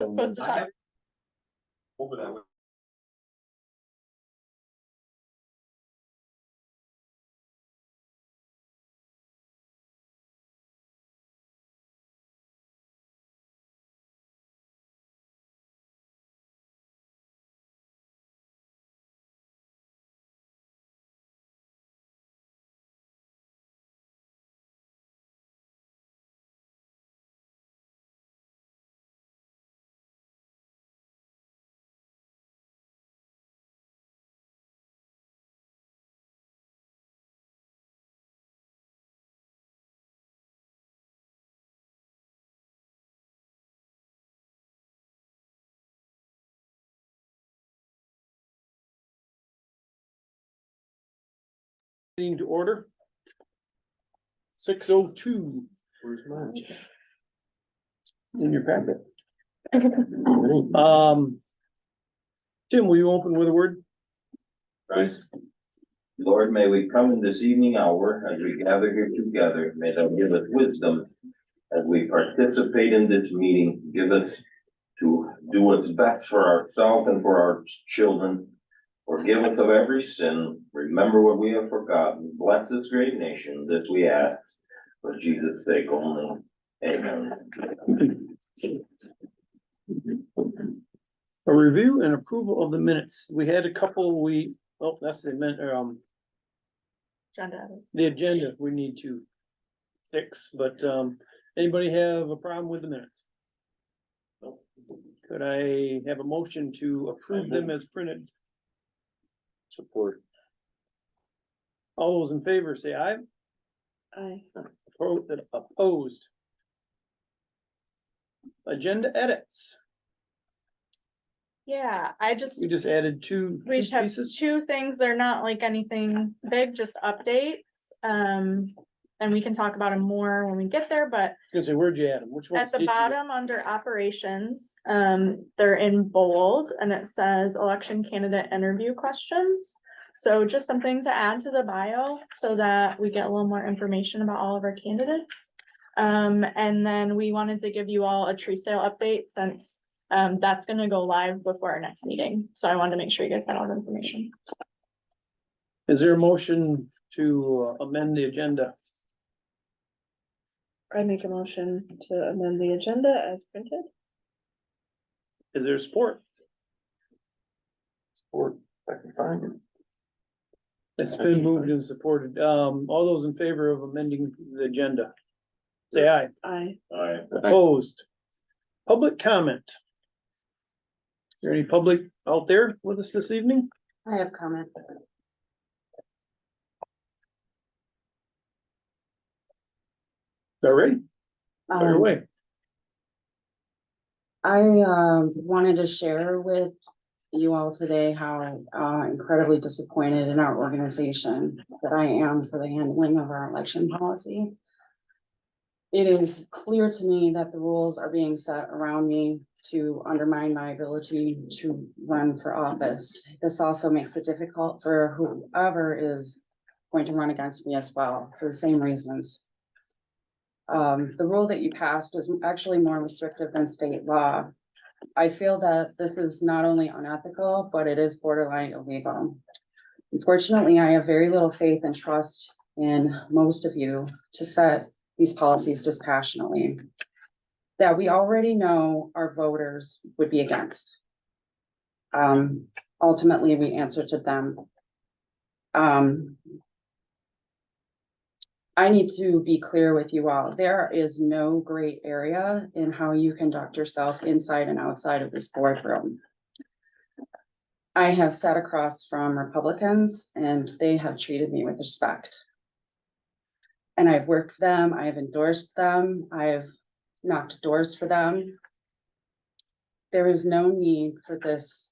Supposed to talk. Over that way. Meeting to order. 6:02. Where's mine? In your packet. Tim, will you open with a word? Please. Lord, may we come in this evening hour as we gather here together. May thou give us wisdom as we participate in this meeting. Give us to do what's best for ourselves and for our children. Forgive us of every sin. Remember what we have forgotten. Bless this great nation. This we ask for Jesus' sake only. Amen. A review and approval of the minutes. We had a couple, that's the the agenda we need to fix, but, anybody have a problem with the minutes? Could I have a motion to approve them as printed? Support. All those in favor say aye. Aye. Opposed. Agenda edits. Yeah, We just added two we just have pieces. two things. They're not like anything big, just updates. And we can talk about them more when we get there, but Gonna say, where'd you add them? Which ones? at the did you- bottom under operations, they're in bold and it says election candidate interview questions. So just something to add to the bio so that we get a little more information about all of our candidates. And then we wanted to give you all a tree sale update since that's gonna go live before our next meeting. So I wanted to make sure you guys got all the information. Is there a motion to amend the agenda? I make a motion to amend the agenda as printed. Is there support? Support. If I can find it. It's been moved and supported. All those in favor of amending the agenda? Say aye. Aye. Opposed. Public comment. Is there any public out there with us this evening? I have comment. Already? Fire away. I wanted to share with you all today how incredibly disappointed in our organization that I am for the handling of our election policy. It is clear to me that the rules are being set around me to undermine my ability to run for office. This also makes it difficult for whoever is going to run against me as well, for the same reasons. The rule that you passed is actually more restrictive than state law. I feel that this is not only unethical, but it is borderline illegal. Unfortunately, I have very little faith and trust in most of you to set these policies dispassionately that we already know our voters would be against. Ultimately, we answer to them. I need to be clear with you all. There is no gray area in how you conduct yourself inside and outside of this boardroom. I have sat across from Republicans and they have treated me with respect. And I've worked for them, I have endorsed them, I have knocked doors for them. There is no need for this,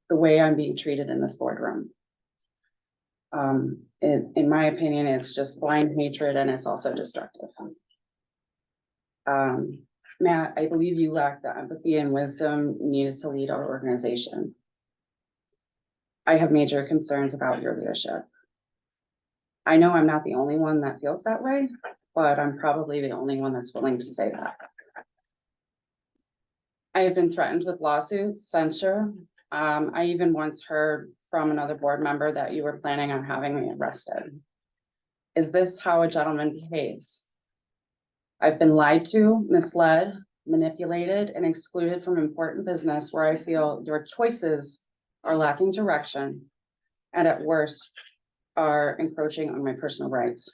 the way I'm being treated in this boardroom. In my opinion, it's just blind hatred and it's also destructive. Matt, I believe you lack the empathy and wisdom needed to lead our organization. I have major concerns about your leadership. I know I'm not the only one that feels that way, but I'm probably the only one that's willing to say that. I have been threatened with lawsuits, censure. I even once heard from another board member that you were planning on having me arrested. Is this how a gentleman behaves? I've been lied to, misled, manipulated, and excluded from important business where I feel your choices are lacking direction and at worst are encroaching on my personal rights.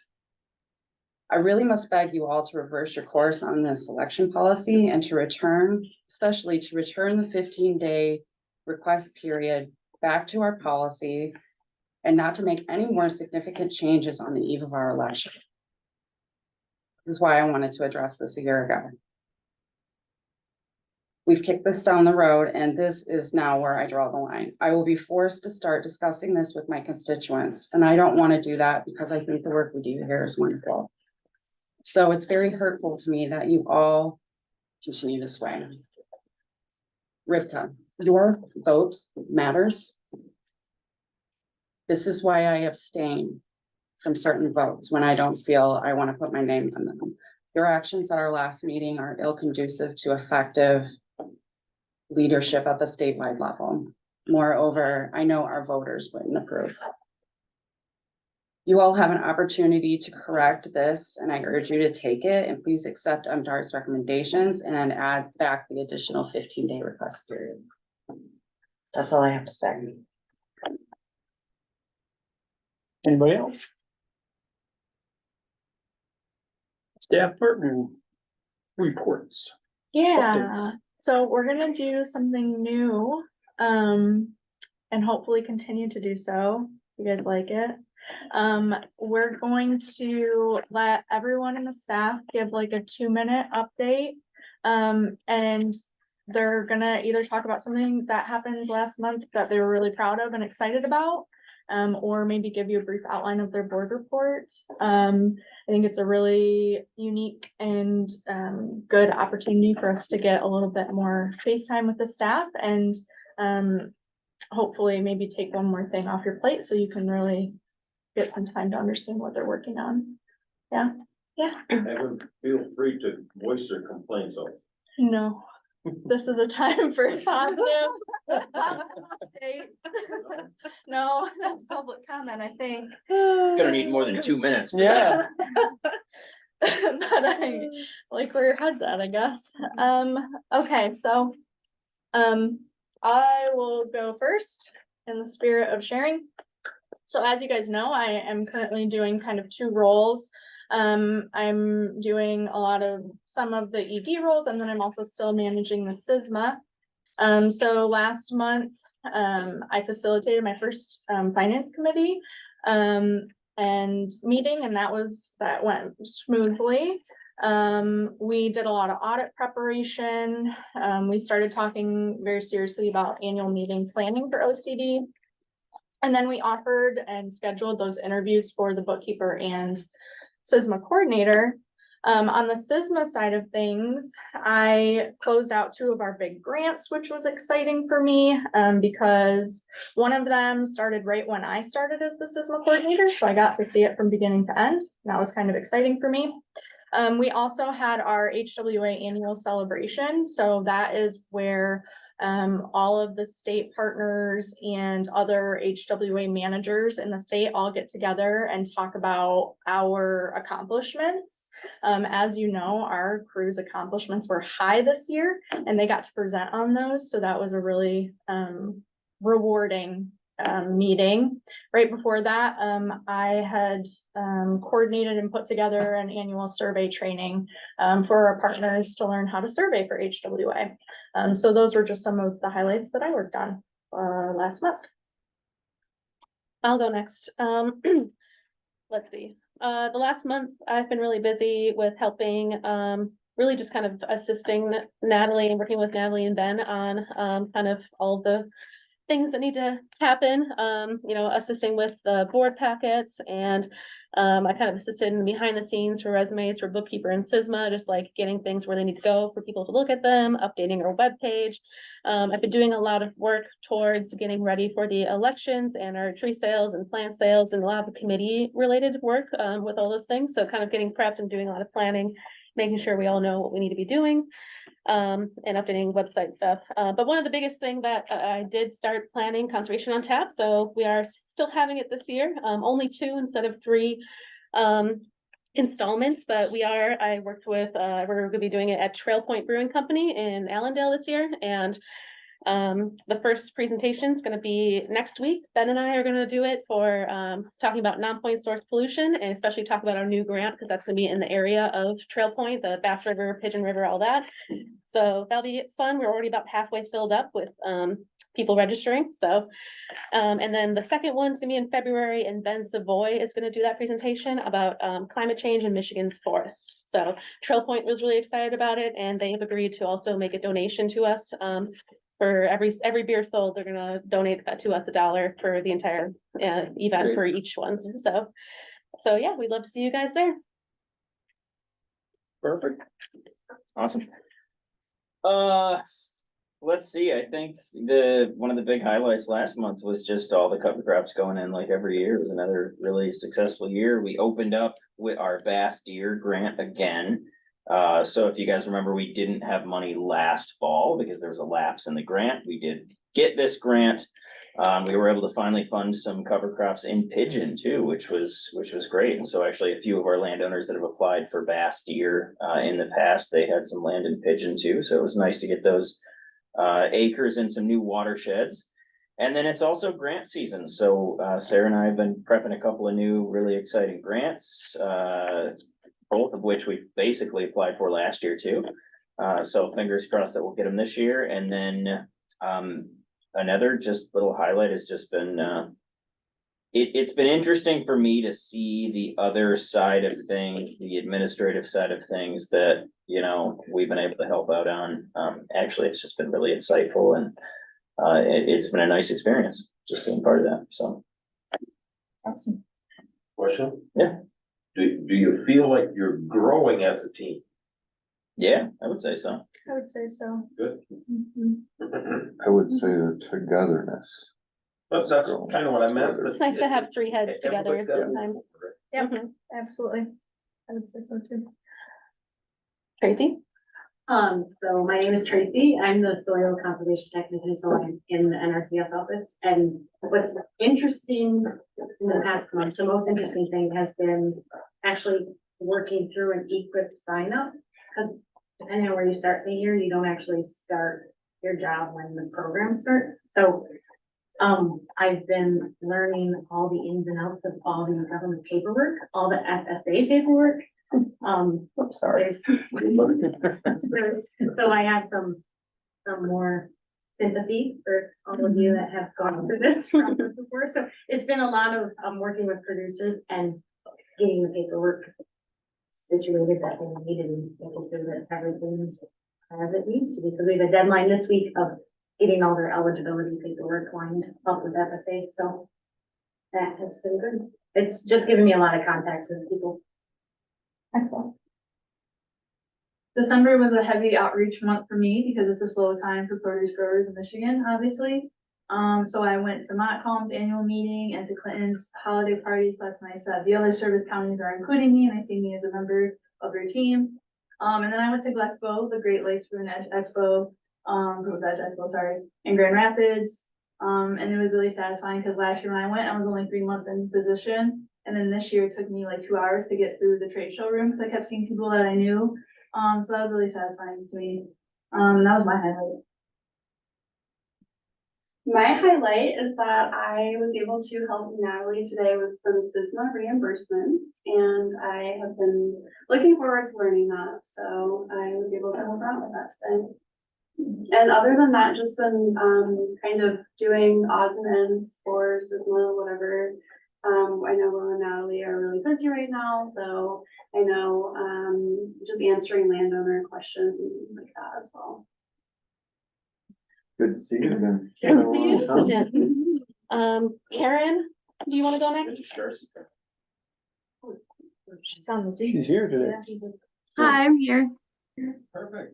I really must beg you all to reverse your course on this election policy and to return, especially to return the 15-day request period back to our policy and not to make any more significant changes on the eve of our election. This is why I wanted to address this a year ago. We've kicked this down the road and this is now where I draw the line. I will be forced to start discussing this with my constituents, and I don't want to do that because I think the work we do here is wonderful. So it's very hurtful to me that you all continue this way. Rivka, your vote matters. This is why I abstain from certain votes when I don't feel I want to put my name on them. Your actions at our last meeting are ill-conducive to effective leadership at the statewide level. Moreover, I know our voters wouldn't approve. You all have an opportunity to correct this, and I urge you to take it, and please accept MDR's recommendations and add back the additional 15-day request period. That's all I have to say. Anybody else? Staff partner reports. Yeah, Updates. so we're gonna do something new, and hopefully continue to do so. You guys like it? We're going to let everyone in the staff give like a 2-minute update. And they're gonna either talk about something that happened last month that they were really proud of and excited about, or maybe give you a brief outline of their board report. I think it's a really unique and good opportunity for us to get a little bit more face time with the staff and hopefully maybe take one more thing off your plate so you can really get some time to understand what they're working on. Yeah, Everyone feel free to voice their complaints of. no, this is a time for positive updates. No, that's public comment, I think. Gonna need more than 2 minutes. Yeah. But I like where your head's at, I guess. Okay, so I will go first in the spirit of sharing. So as you guys know, I am currently doing kind of 2 roles. I'm doing some of the ED roles, and then I'm also still managing the SISMA. So last month, I facilitated my first finance committee and meeting, and that went smoothly. We did a lot of audit preparation. We started talking very seriously about annual meeting planning for OCD. And then we offered and scheduled those interviews for the bookkeeper and SISMA coordinator. On the SISMA side of things, I closed out 2 of our big grants, which was exciting for me because one of them started right when I started as the SISMA coordinator. So I got to see it from beginning to end. That was kind of exciting for me. We also had our HWA annual celebration. So that is where all of the state partners and other HWA managers in the state all get together and talk about our accomplishments. As you know, our crew's accomplishments were high this year and they got to present on those. So that was a really rewarding meeting. Right before that, I had coordinated and put together an annual survey training for our partners to learn how to survey for HWA. So those were just some of the highlights that I worked on last month. I'll go next. Let's see. The last month I've been really busy with helping, really just kind of assisting Natalie and working with Natalie and Ben on kind of all the things that need to happen, assisting with the board packets, and I kind of assisted in behind the scenes for resumes for bookkeeper and SISMA, just like getting things where they need to go for people to look at them, updating our webpage. I've been doing a lot of work towards getting ready for the elections and our tree sales and plant sales and a lot of committee related work with all those things. So kind of getting prepped and doing a lot of planning, making sure we all know what we need to be doing. and updating website stuff. But one of the biggest thing that I did start planning Conservation on Tap, so we are still having it this year, only 2 instead of 3 installments, but I worked with, we're gonna be doing it at Trail Point Brewing Company in Allendale this year, and the first presentation is gonna be next week. Ben and I are gonna do it for talking about non-point source pollution, and especially talk about our new grant, because that's gonna be in the area of Trail Point, the Bass River, Pigeon River, all that. So that'll be fun. We're already about halfway filled up with people registering, so. And then the second one's gonna be in February, and Ben Savoy is gonna do that presentation about climate change in Michigan's forests. So Trail Point was really excited about it, and they have agreed to also make a donation to us. For every beer sold, they're gonna donate to us $1 for the entire event for each one. So yeah, we'd love to see you guys there. Perfect. Awesome. Let's see, I think one of the big highlights last month was just all the cover crops going in like every year. It was another really successful year. We opened up with our Bass Deer grant again. So if you guys remember, we didn't have money last fall because there was a lapse in the grant. We did get this grant. We were able to finally fund some cover crops in pigeon too, which was great. And so actually a few of our landowners that have applied for Bass Deer in the past, they had some land in pigeon too. So it was nice to get those acres in some new watersheds. And then it's also grant season. So Sarah and I have been prepping a couple of new really exciting grants, both of which we basically applied for last year too. So fingers crossed that we'll get them this year. And then another just little highlight has just been, it's been interesting for me to see the other side of things, the administrative side of things that, you know, we've been able to help out on. Actually, it's just been really insightful, and it's been a nice experience just being part of that, so. Awesome. Question? Yeah. Do you feel like you're growing as a team? Yeah, I would say so. I would say so. Good. Mhm. I would say the togetherness. That's kind of what I meant. It's nice to have 3 heads together Everybody's got- sometimes. Yep. Mhm. Absolutely. I would say so too. Tracy? So my name is Tracy. I'm the soil conservation technician, so I'm in the NRCS office. And what's interesting in the past month, the most interesting thing has been actually working through an equip sign up. Because depending on where you start the year, you don't actually start your job when the program starts. So I've been learning all the ins and outs of all the government paperwork, all the FSA paperwork. Sorry. There's so I have some more sympathy for all of you that have gone through this process before. So it's been a lot of working with producers and getting the paperwork situated that they need and making sure that everything's as it needs to be. Because we have a deadline this week of getting all their eligibility paperwork lined up with FSA. So that has been good. It's just given me a lot of contacts with people. Excellent. December was a heavy outreach month for me because it's a slow time for produce growers in Michigan, obviously. So I went to Montcalm's annual meeting and to Clinton's holiday parties last night. So the other service counties are including me, and they see me as a member of their team. And then I went to Glexpo, the Great Lakes Food and Expo, in Grand Rapids. And it was really satisfying because last year when I went, I was only 3 months in position. And then this year it took me like 2 hours to get through the trade show room because I kept seeing people that I knew. So that was really satisfying to me. That was my highlight. My highlight is that I was able to help Natalie today with some SISMA reimbursements, and I have been looking forward to learning that. So I was able to help her out with that today. And other than that, just been kind of doing odds and ends for SISMA, whatever. I know Will and Natalie are really busy right now, so I know just answering landowner questions and things like that as well. Good to see you again. Good to see you. Yeah. Karen, do you want to go next? She's on the She's here today. Hi, I'm here. Perfect.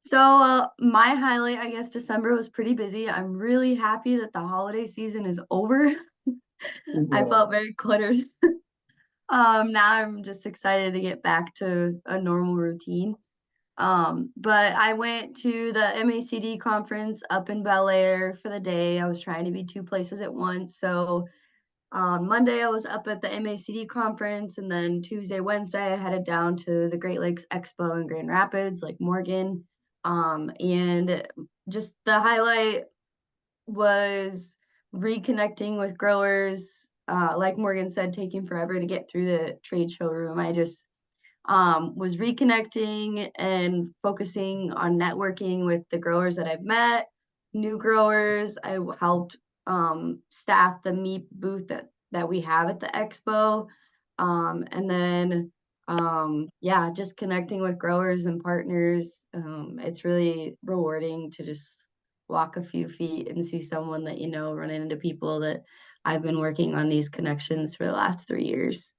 So my highlight, I guess December was pretty busy. I'm really happy that the holiday season is over. I felt very cluttered. Now I'm just excited to get back to a normal routine. But I went to the MACD conference up in Bel Air for the day. I was trying to be 2 places at once. So on Monday, I was up at the MACD conference, and then Tuesday, Wednesday, I headed down to the Great Lakes Expo in Grand Rapids, Lake Morgan. And just the highlight was reconnecting with growers. Like Morgan said, taking forever to get through the trade show room. I just was reconnecting and focusing on networking with the growers that I've met, new growers. I helped staff the meat booth that we have at the expo. And then yeah, just connecting with growers and partners. It's really rewarding to just walk a few feet and see someone that you know, run into people that I've been working on these connections for the last 3 years.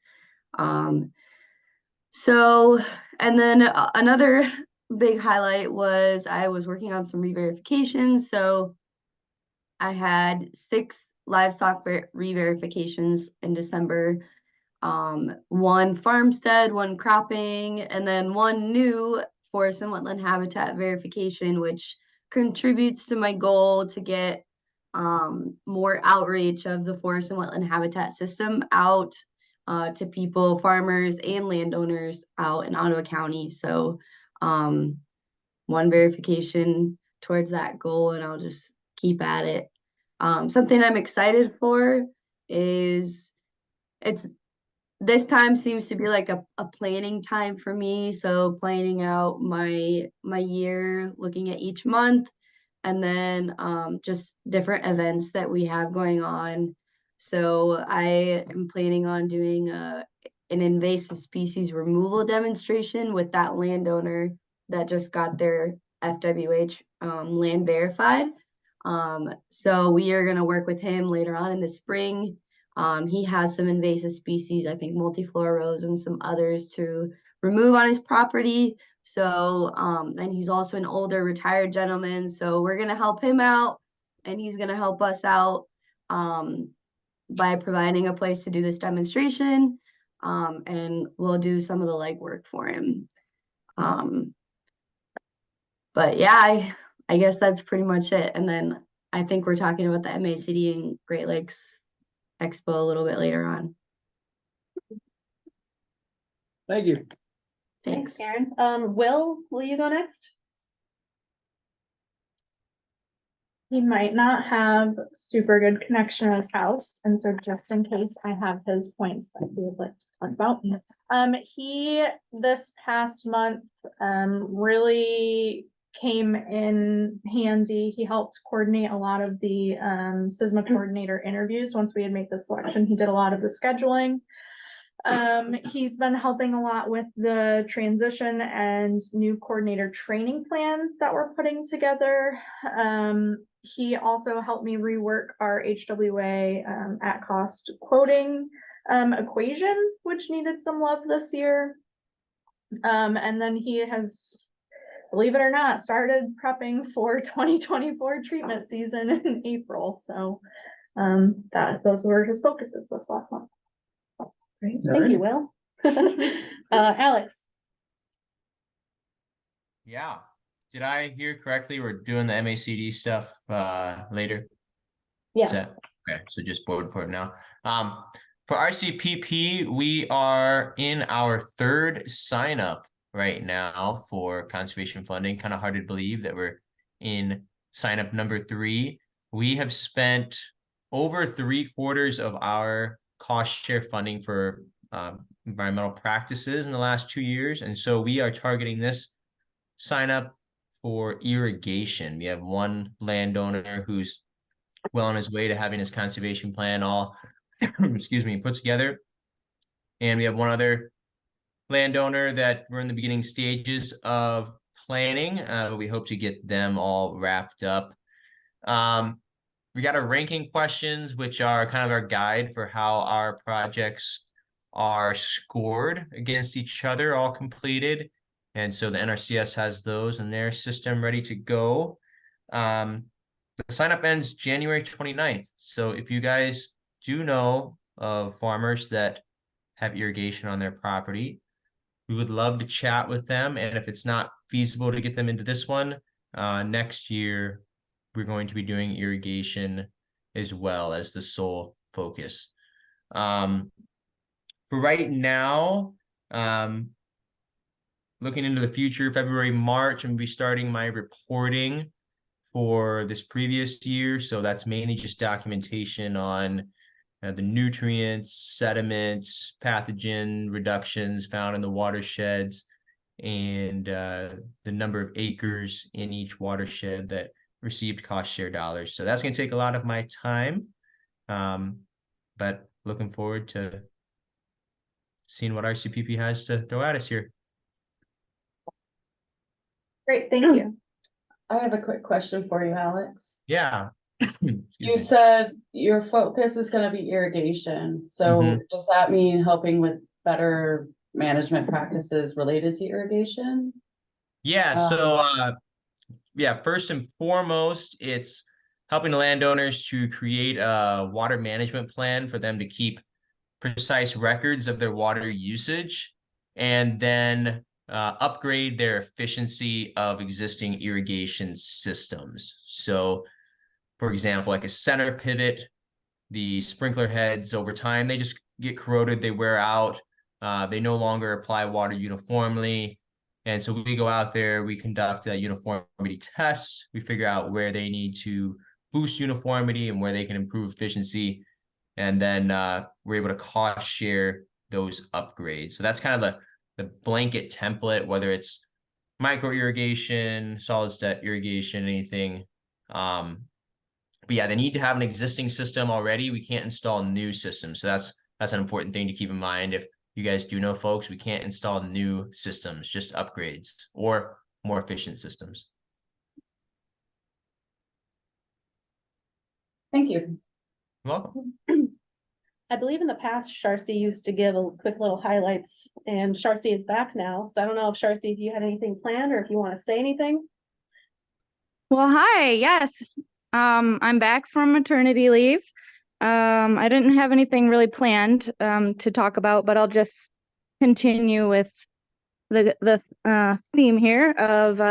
So, and then another big highlight was I was working on some re-verifications. So I had 6 livestock re-verifications in December. 1 farmstead, 1 cropping, and then 1 new forest and wetland habitat verification, which contributes to my goal to get more outreach of the forest and wetland habitat system out to people, farmers and landowners out in Ottawa County. So 1 verification towards that goal, and I'll just keep at it. Something I'm excited for is this time seems to be like a planning time for me. So planning out my year, looking at each month, and then just different events that we have going on. So I am planning on doing an invasive species removal demonstration with that landowner that just got their FWH land verified. So we are going to work with him later on in the spring. He has some invasive species, I think multiflora rose and some others to remove on his property. So, and he's also an older retired gentleman. So we're going to help him out, and he's going to help us out by providing a place to do this demonstration. And we'll do some of the legwork for him. But yeah, I guess that's pretty much it. And then I think we're talking about the MACD and Great Lakes Expo a little bit later on. Thank you. Thanks, Karen. Will you go next? He might not have super good connection at his house, and so just in case, I have his points that he would like to talk about. He this past month really came in handy. He helped coordinate a lot of the SISMA coordinator interviews. Once we had made the selection, he did a lot of the scheduling. He's been helping a lot with the transition and new coordinator training plan that we're putting together. He also helped me rework our HWA at cost quoting equation, which needed some love this year. And then he has, believe it or not, started prepping for 2024 treatment season in April. So those were his focuses this last month. Great. Thank you, Will. Alex. Yeah. Did I hear correctly? We're doing the MACD stuff later? Yeah. Okay, so just board report now. For RCPP, we are in our 3rd sign up right now for conservation funding. Kind of hard to believe that we're in sign up number 3. We have spent over 3/4 of our cost share funding for environmental practices in the last 2 years. And so we are targeting this sign up for irrigation. We have 1 landowner who's well on his way to having his conservation plan all, excuse me, put together. And we have 1 other landowner that we're in the beginning stages of planning. We hope to get them all wrapped up. We got our ranking questions, which are kind of our guide for how our projects are scored against each other, all completed. And so the NRCS has those in their system ready to go. The sign up ends January 29th. So if you guys do know of farmers that have irrigation on their property, we would love to chat with them, and if it's not feasible to get them into this one, next year, we're going to be doing irrigation as well as the sole focus. For right now, looking into the future, February, March, I'm gonna be starting my reporting for this previous year. So that's mainly just documentation on the nutrients, sediments, pathogen reductions found in the watersheds, and the number of acres in each watershed that received cost share dollars. So that's going to take a lot of my time, but looking forward to seeing what RCPP has to throw at us here. Great, thank you. I have a quick question for you, Alex. Yeah. You said your focus is gonna be irrigation, so Mhm. does that mean helping with better management practices related to irrigation? Yeah, so yeah, first and foremost, it's helping the landowners to create a water management plan for them to keep precise records of their water usage, and then upgrade their efficiency of existing irrigation systems. So, for example, like a center pivot, the sprinkler heads over time, they just get corroded, they wear out, they no longer apply water uniformly. And so we go out there, we conduct a uniformity test, we figure out where they need to boost uniformity and where they can improve efficiency. And then we're able to cost share those upgrades. So that's kind of the blanket template, whether it's micro irrigation, solid state irrigation, anything. But yeah, they need to have an existing system already. We can't install new systems. So that's an important thing to keep in mind. If you guys do know, folks, we can't install new systems, just upgrades or more efficient systems. Thank you. You're welcome. I believe in the past, Sharcy used to give a quick little highlights, and Sharcy is back now. So I don't know if Sharcy, if you had anything planned or if you want to say anything. Well, hi, yes. I'm back from maternity leave. I didn't have anything really planned to talk about, but I'll just continue with the theme here of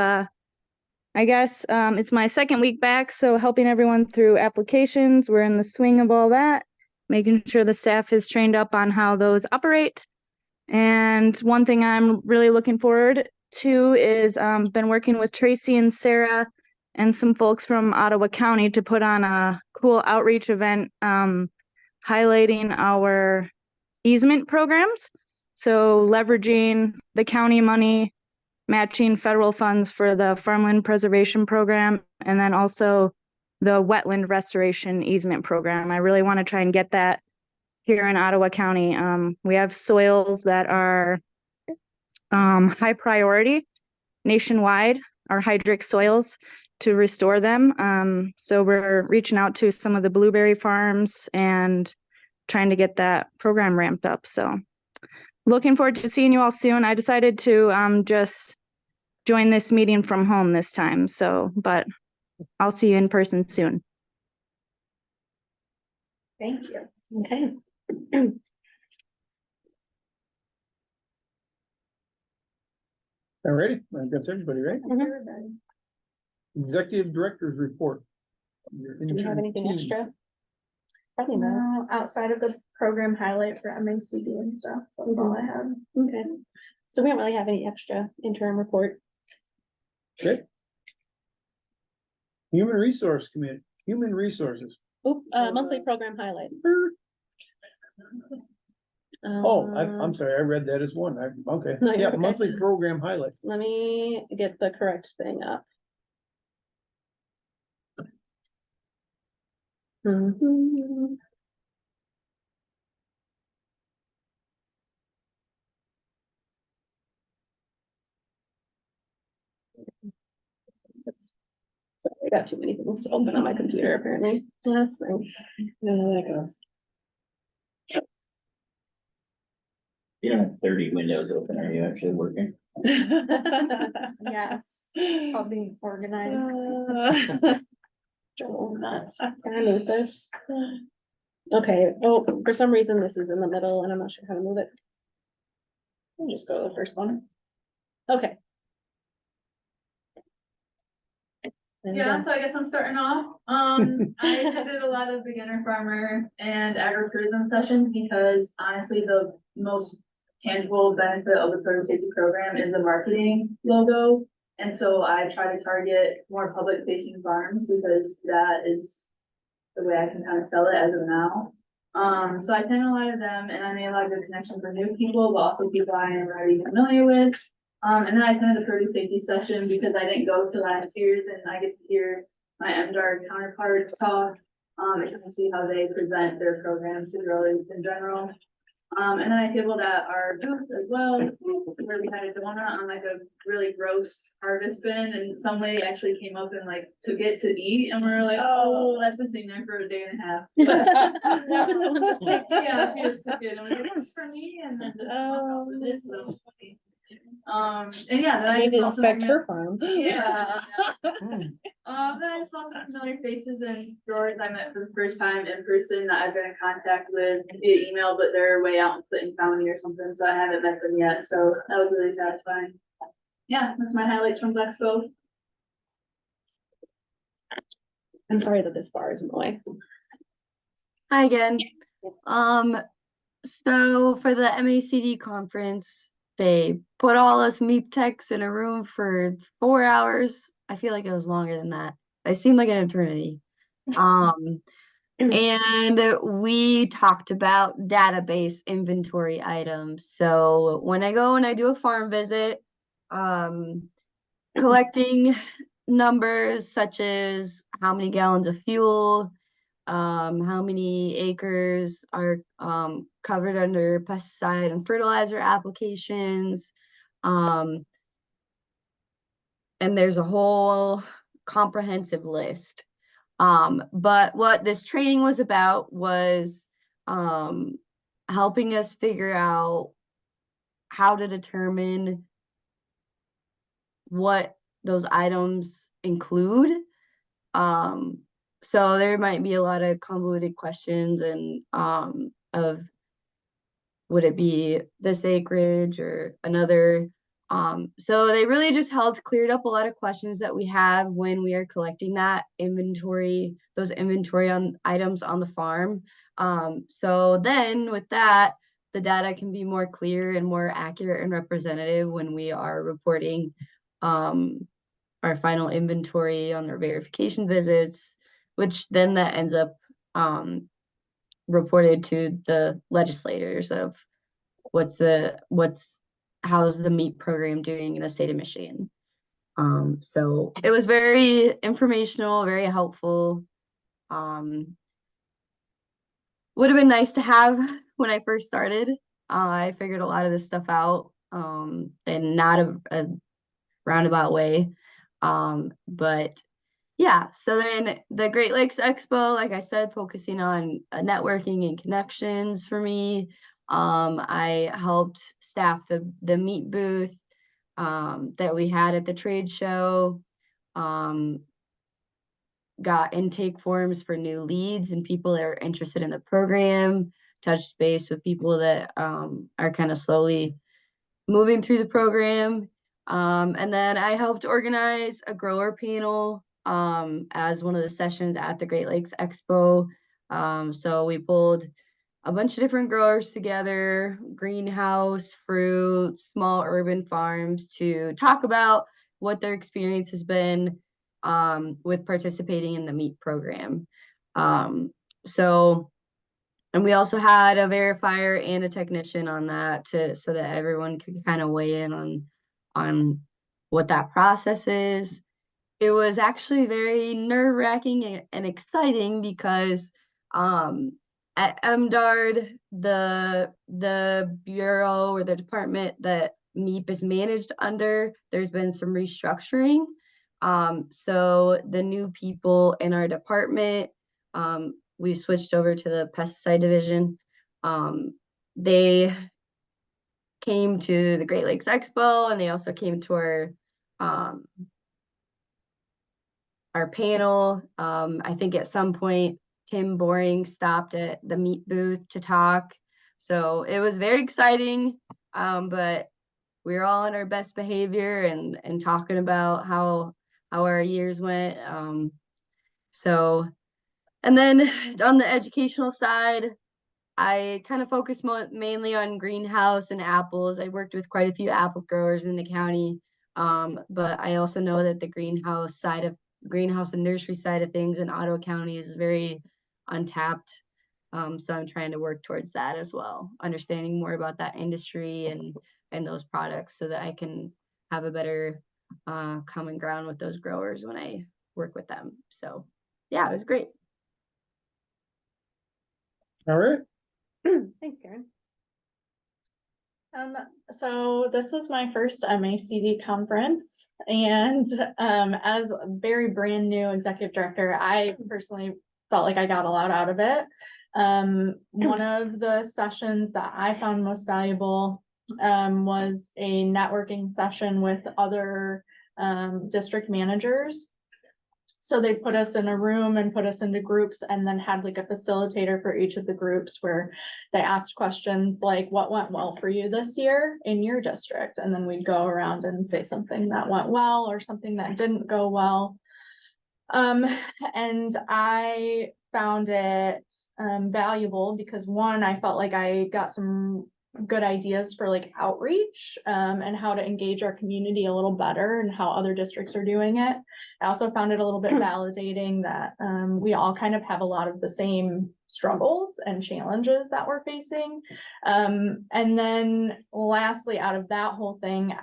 I guess it's my second week back, so helping everyone through applications. We're in the swing of all that, making sure the staff is trained up on how those operate. And one thing I'm really looking forward to is been working with Tracy and Sarah and some folks from Ottawa County to put on a cool outreach event highlighting our easement programs. So leveraging the county money, matching federal funds for the farmland preservation program, and then also the wetland restoration easement program. I really want to try and get that here in Ottawa County. We have soils that are high priority nationwide, our hydric soils, to restore them. So we're reaching out to some of the blueberry farms and trying to get that program ramped up. So looking forward to seeing you all soon. I decided to just join this meeting from home this time. So, but I'll see you in person soon. Thank you. Okay. All righty, I think that's everybody, right? Everybody. Executive Director's Report. Your Do you have interim anything team. extra? Probably not. No, outside of the program highlight for MACD and stuff, that's all I have. Okay. So we don't really have any extra interim report. Okay. Human Resource Committee, Human Resources. Oop, monthly program highlight. Oh, I'm sorry, I read that as one. Okay, No, you're yeah, okay. monthly program highlight. Let me get the correct thing up. Mhm. Sorry, I got too many things to open on my computer apparently. Last thing. I don't know where that goes. You don't have 30 windows open, are you actually working? Yes, it's called being organized. Joel, nuts. Can I move this? Okay, oh, for some reason this is in the middle and I'm not sure how to move it. We'll just go to the first one. Okay. There we Yeah, go. so I guess I'm starting off. I attended a lot of beginner farmer and agritourism sessions because honestly, the most tangible benefit of the produce safety program is the marketing logo. And so I try to target more public facing farms because that is the way I can kind of sell it as of now. So I attend a lot of them and I made a lot of good connections for new people, but also people I am already familiar with. And then I attended the produce safety session because I didn't go to last year's and I get to hear my MDR counterparts talk. And you can see how they present their programs to growers in general. And then I tabled at our booth as well, where we had a donut on like a really gross harvest bin, and somebody actually came up and like took it to eat, and we were like, oh, that's been sitting there for a day and a half. Someone just takes- Yeah, she just took it, and I was like, it's for me, and then just Oh. it is, so it was funny. And yeah, then I I need to just also inspect met- her farm. Yeah. Then I saw some familiar faces and growers I met for the first time in person that I've been in contact with via email, but they're way out in Clinton County or something, so I haven't met them yet, so that was really satisfying. Yeah, that's my highlights from Flexpo. I'm sorry that this bar is in the way. Hi again. So for the MACD conference, they put all us MEP techs in a room for 4 hours. I feel like it was longer than that. It seemed like an eternity. And we talked about database inventory items. So when I go and I do a farm visit, collecting numbers such as how many gallons of fuel, how many acres are covered under pesticide and fertilizer applications. And there's a whole comprehensive list. But what this training was about was helping us figure out how to determine what those items include. So there might be a lot of convoluted questions and of would it be this acreage or another? So they really just helped cleared up a lot of questions that we have when we are collecting that inventory, those inventory on items on the farm. So then with that, the data can be more clear and more accurate and representative when we are reporting our final inventory on their verification visits, which then that ends up reported to the legislators of how's the MEAT program doing in the state of Michigan. So it was very informational, very helpful. Would have been nice to have when I first started. I figured a lot of this stuff out in not a roundabout way. But yeah, so then the Great Lakes Expo, like I said, focusing on networking and connections for me. I helped staff the meat booth that we had at the trade show. Got intake forms for new leads and people that are interested in the program, touched base with people that are kind of slowly moving through the program. And then I helped organize a grower panel as one of the sessions at the Great Lakes Expo. So we pulled a bunch of different growers together, greenhouse, fruit, small urban farms, to talk about what their experience has been with participating in the MEAT program. And we also had a verifier and a technician on that so that everyone could kind of weigh in on what that process is. It was actually very nerve-wracking and exciting because at MDARD, the bureau or the department that MEAP is managed under, there's been some restructuring. So the new people in our department, we switched over to the pesticide division. They came to the Great Lakes Expo and they also came to our panel. I think at some point Tim Boring stopped at the meat booth to talk. So it was very exciting. But we're all on our best behavior and talking about how our years went. So, and then on the educational side, I kind of focus mainly on greenhouse and apples. I worked with quite a few apple growers in the county. But I also know that the greenhouse and nursery side of things in Ottawa County is very untapped. So I'm trying to work towards that as well, understanding more about that industry and those products so that I can have a better common ground with those growers when I work with them. So yeah, it was great. All right. Thanks, Karen. So this was my first MACD conference, and as a very brand new executive director, I personally felt like I got a lot out of it. One of the sessions that I found most valuable was a networking session with other district managers. So they put us in a room and put us into groups and then had like a facilitator for each of the groups where they asked questions like, what went well for you this year in your district? And then we'd go around and say something that went well or something that didn't go well. And I found it valuable because one, I felt like I got some good ideas for like outreach and how to engage our community a little better and how other districts are doing it. I also found it a little bit validating that we all kind of have a lot of the same struggles and challenges that we're facing. And then lastly, out of that whole thing,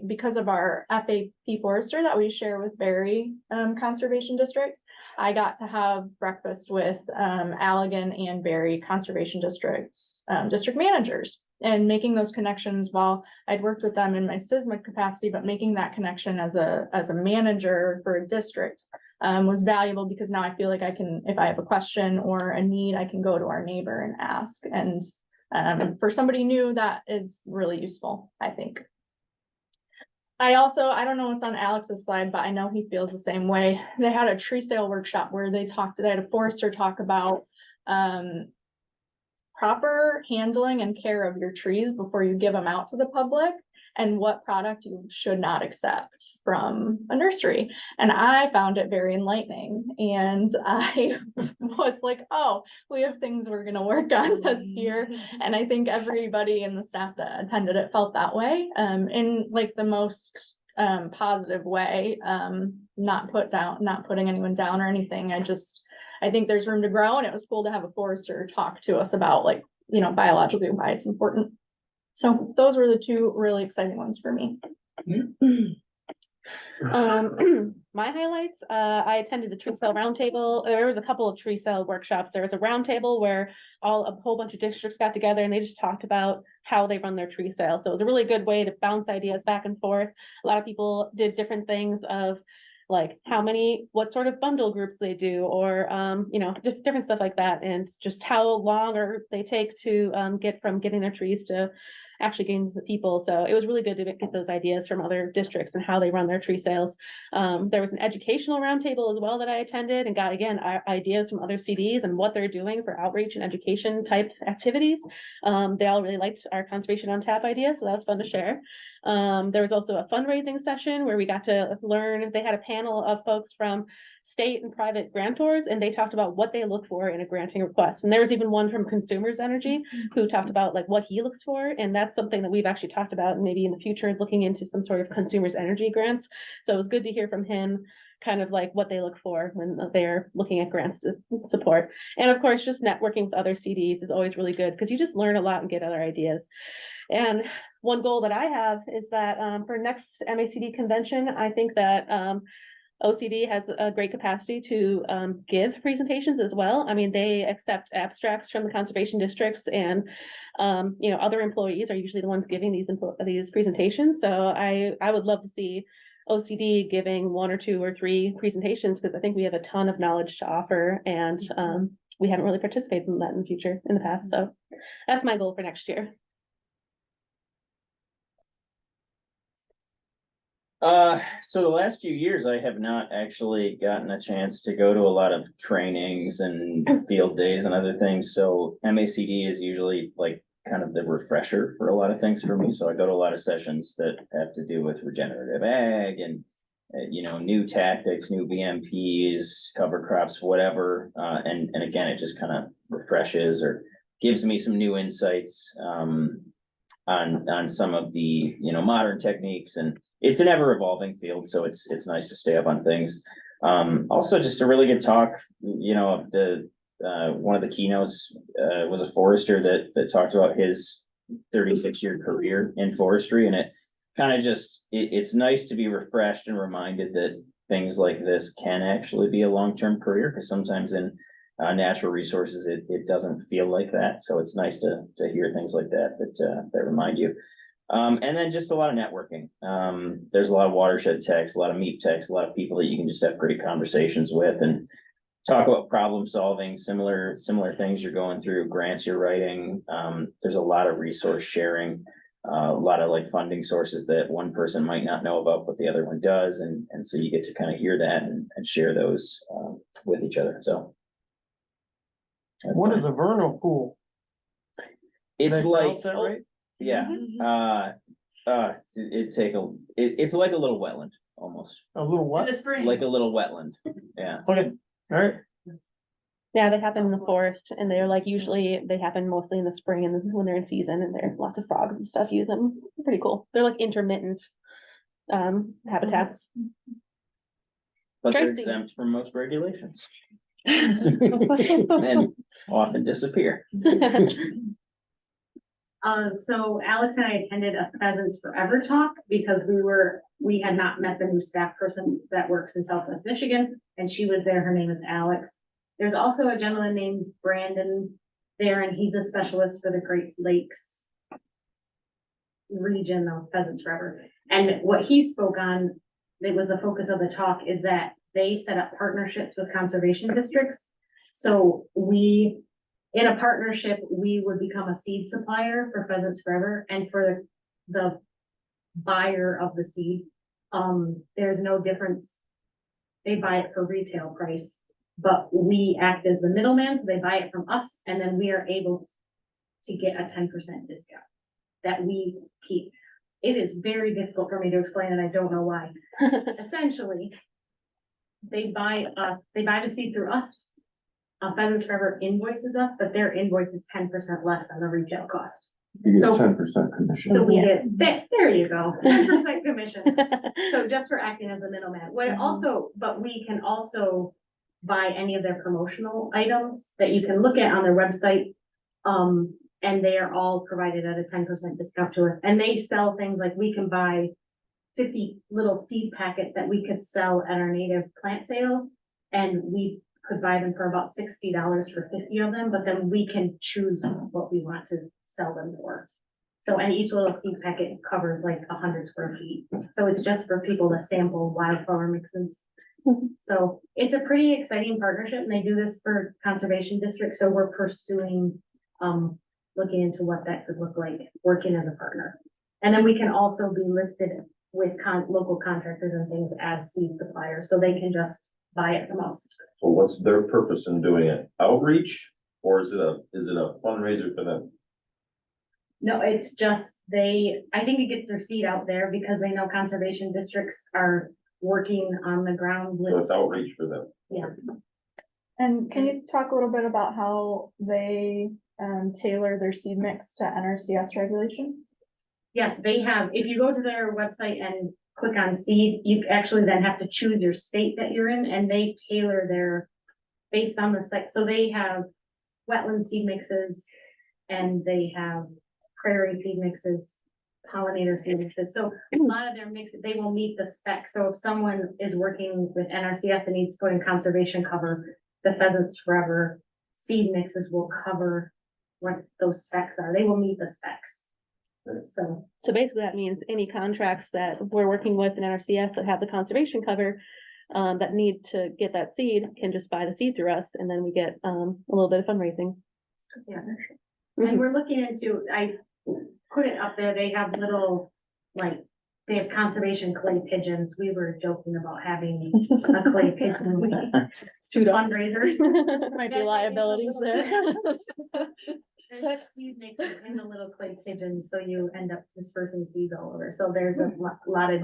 because of our FAP Forester that we share with Barre Conservation District, I got to have breakfast with Allegan and Barre Conservation District's district managers and making those connections while I'd worked with them in my SISMA capacity, but making that connection as a manager for a district was valuable because now I feel like I can, if I have a question or a need, I can go to our neighbor and ask. And for somebody new, that is really useful, I think. I don't know what's on Alex's slide, but I know he feels the same way. They had a tree sale workshop where they had a forester talk about proper handling and care of your trees before you give them out to the public and what product you should not accept from a nursery. And I found it very enlightening. And I was like, oh, we have things we're going to work on this year. And I think everybody in the staff that attended it felt that way in like the most positive way, not putting anyone down or anything. I think there's room to grow, and it was cool to have a forester talk to us about like, biologically why it's important. So those were the two really exciting ones for me. My highlights, I attended the tree sale roundtable. There was a couple of tree sale workshops. There was a roundtable where a whole bunch of districts got together and they just talked about how they run their tree sale. So it was a really good way to bounce ideas back and forth. A lot of people did different things of like what sort of bundle groups they do, or different stuff like that, and just how long they take to get from getting their trees to actually getting to the people. So it was really good to get those ideas from other districts and how they run their tree sales. There was an educational roundtable as well that I attended and got, again, ideas from other CDs and what they're doing for outreach and education type activities. They all really liked our Conservation on Tap ideas, so that was fun to share. There was also a fundraising session where we got to learn. They had a panel of folks from state and private grantors, and they talked about what they look for in a granting request. And there was even one from Consumers Energy who talked about like what he looks for. And that's something that we've actually talked about maybe in the future, looking into some sort of Consumers Energy grants. So it was good to hear from him kind of like what they look for when they're looking at grants to support. And of course, just networking with other CDs is always really good because you just learn a lot and get other ideas. And one goal that I have is that for next MACD convention, I think that OCD has a great capacity to give presentations as well. I mean, they accept abstracts from the conservation districts, and other employees are usually the ones giving these presentations. So I would love to see OCD giving 1 or 2 or 3 presentations, because I think we have a ton of knowledge to offer, and we haven't really participated in that in the past. So that's my goal for next year. So the last few years, I have not actually gotten a chance to go to a lot of trainings and field days and other things. So MACD is usually like kind of the refresher for a lot of things for me. So I go to a lot of sessions that have to do with regenerative ag and new tactics, new BMPs, cover crops, whatever. And again, it just kind of refreshes or gives me some new insights on some of the, modern techniques. And it's an ever evolving field, so it's nice to stay up on things. Also just a really good talk, one of the keynotes was a forester that talked about his 36-year career in forestry, and it kind of it's nice to be refreshed and reminded that things like this can actually be a long-term career, because sometimes in natural resources it doesn't feel like that. So it's nice to hear things like that remind you. And then just a lot of networking. There's a lot of watershed techs, a lot of meat techs, a lot of people that you can just have great conversations with and talk about problem solving, similar things you're going through, grants you're writing. There's a lot of resource sharing, a lot of like funding sources that one person might not know about, but the other one does. And so you get to kind of hear that and share those with each other. So. What is a vernal pool? It's Did I like, pronounce that right? yeah, it's like a little wetland, almost, A little what? In the spring. like a little wetland, yeah. Okay, all right. Yeah, they happen in the forest and they're like, usually they happen mostly in the spring and when they're in season and there lots of frogs and stuff use them. Pretty cool. They're like intermittent habitats. But they're Tracy. exempt from most regulations. And often disappear. So Alex and I attended a Pheasants Forever talk because we had not met the new staff person that works in Southwest Michigan, and she was there. Her name is Alex. There's also a gentleman named Brandon there, and he's a specialist for the Great Lakes region of Pheasants Forever. And what he spoke on, it was the focus of the talk, is that they set up partnerships with conservation districts. So in a partnership, we would become a seed supplier for Pheasants Forever, and for the buyer of the seed, there's no difference. They buy it for retail price, but we act as the middleman, so they buy it from us, and then we are able to get a 10% discount that we keep. It is very difficult for me to explain, and I don't know why. Essentially, they buy the seed through us. Pheasants Forever invoices us, but their invoice is 10% less than the retail cost. You So- get 10% commission. So we get, there you go, 10% commission. So just for acting as a middleman, but we can also buy any of their promotional items that you can look at on their website. And they are all provided at a 10% discount to us, and they sell things like we can buy 50 little seed packets that we could sell at our native plant sale. And we could buy them for about $60 for 50 of them, but then we can choose what we want to sell them for. So, and each little seed packet covers like 100 square feet. So it's just for people to sample wildflower mixes. So it's a pretty exciting partnership, and they do this for conservation districts. So we're pursuing, looking into what that could look like, working as a partner. And then we can also be listed with local contractors and things as seed suppliers, so they can just buy it from us. So what's their purpose in doing it? Outreach, or is it a fundraiser for them? No, it's just I think it gets their seed out there because they know conservation districts are working on the ground So with, it's outreach for them. yeah. And can you talk a little bit about how they tailor their seed mix to NRCS regulations? Yes, they have, if you go to their website and click on seed, you actually then have to choose your state that you're in, and they tailor based on the site. So they have wetland seed mixes, and they have prairie seed mixes, pollinator seed mixes. So a lot of their mixes, they will meet the spec. So if someone is working with NRCS and needs to put in conservation cover, the Pheasants Forever seed mixes will cover what those specs are. They will meet the specs. So basically that means any contracts that we're working with in NRCS that have the conservation cover, that need to get that seed can just buy the seed through us, and then we get, a little bit of fundraising. Yeah. And we're looking into, I put it up there, they have little, they have conservation clay pigeons. We were joking about having a clay pigeon fundraiser. Might be liabilities there. You make them in a little clay pigeon, so you end up dispersing seeds all over. So there's a lot of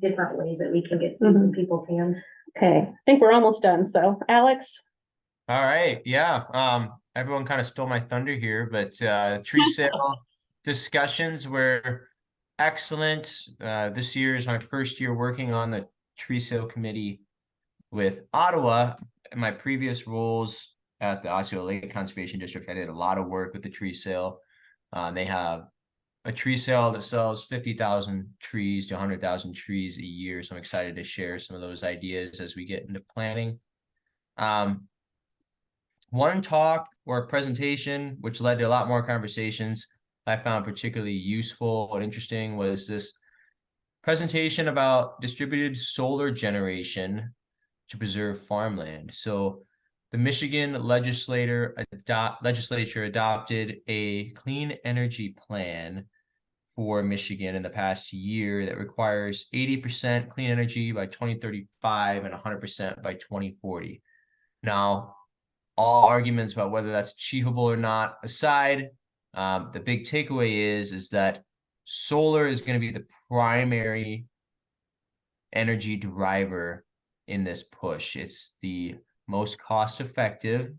different ways that we can get seeds in people's hands. Okay, I think we're almost done. So Alex, All right, yeah, everyone kind of stole my thunder here, but tree sale discussions were excellent. This year is my first year working on the tree sale committee with Ottawa. In my previous roles at the Osceola Lake Conservation District, I did a lot of work with the tree sale. They have a tree sale that sells 50,000 trees to 100,000 trees a year. So I'm excited to share some of those ideas as we get into planning. One talk or presentation, which led to a lot more conversations, I found particularly useful and interesting, was this presentation about distributed solar generation to preserve farmland. So the Michigan legislature adopted a clean energy plan for Michigan in the past year that requires 80% clean energy by 2035 and 100% by 2040. Now, all arguments about whether that's achievable or not aside, the big takeaway is that solar is going to be the primary energy driver in this push. It's the most cost effective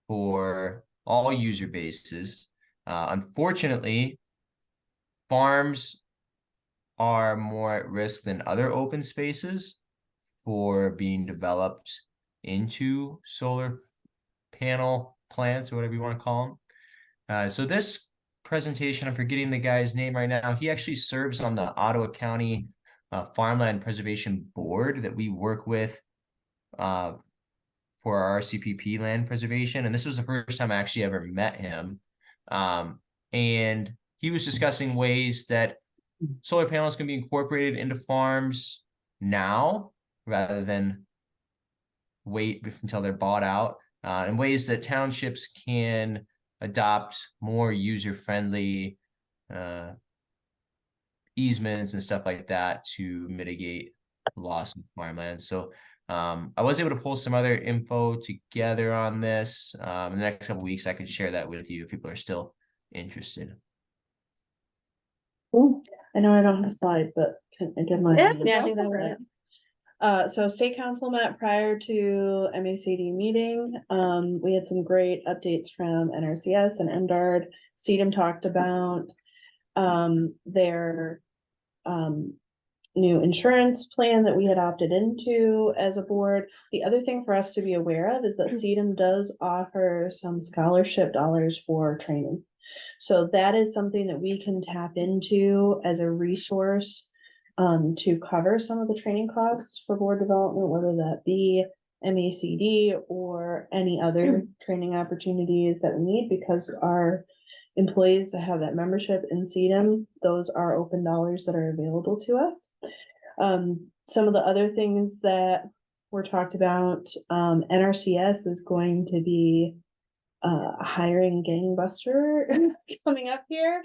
for all user bases. Unfortunately, farms are more at risk than other open spaces for being developed into solar panel plants, or whatever you want to call them. So this presentation, I'm forgetting the guy's name right now. He actually serves on the Ottawa County Farmland Preservation Board that we work with for our RCPP land preservation. And this was the first time I actually ever met him. And he was discussing ways that solar panels can be incorporated into farms now rather than wait until they're bought out, and ways that townships can adopt more user-friendly easements and stuff like that to mitigate loss of farmland. So I was able to pull some other info together on this. In the next couple of weeks, I can share that with you if people are still interested. I know I don't have a slide, but can I give my? yeah, I think that was it. So state council met prior to MACD meeting. We had some great updates from NRCS and MDARD. CEDM talked about their new insurance plan that we had opted into as a board. The other thing for us to be aware of is that CEDM does offer some scholarship dollars for training. So that is something that we can tap into as a resource to cover some of the training costs for board development, whether that be MACD or any other training opportunities that we need, because our employees that have that membership in CEDM, those are open dollars that are available to us. Some of the other things that were talked about, NRCS is going to be hiring gangbuster coming up here.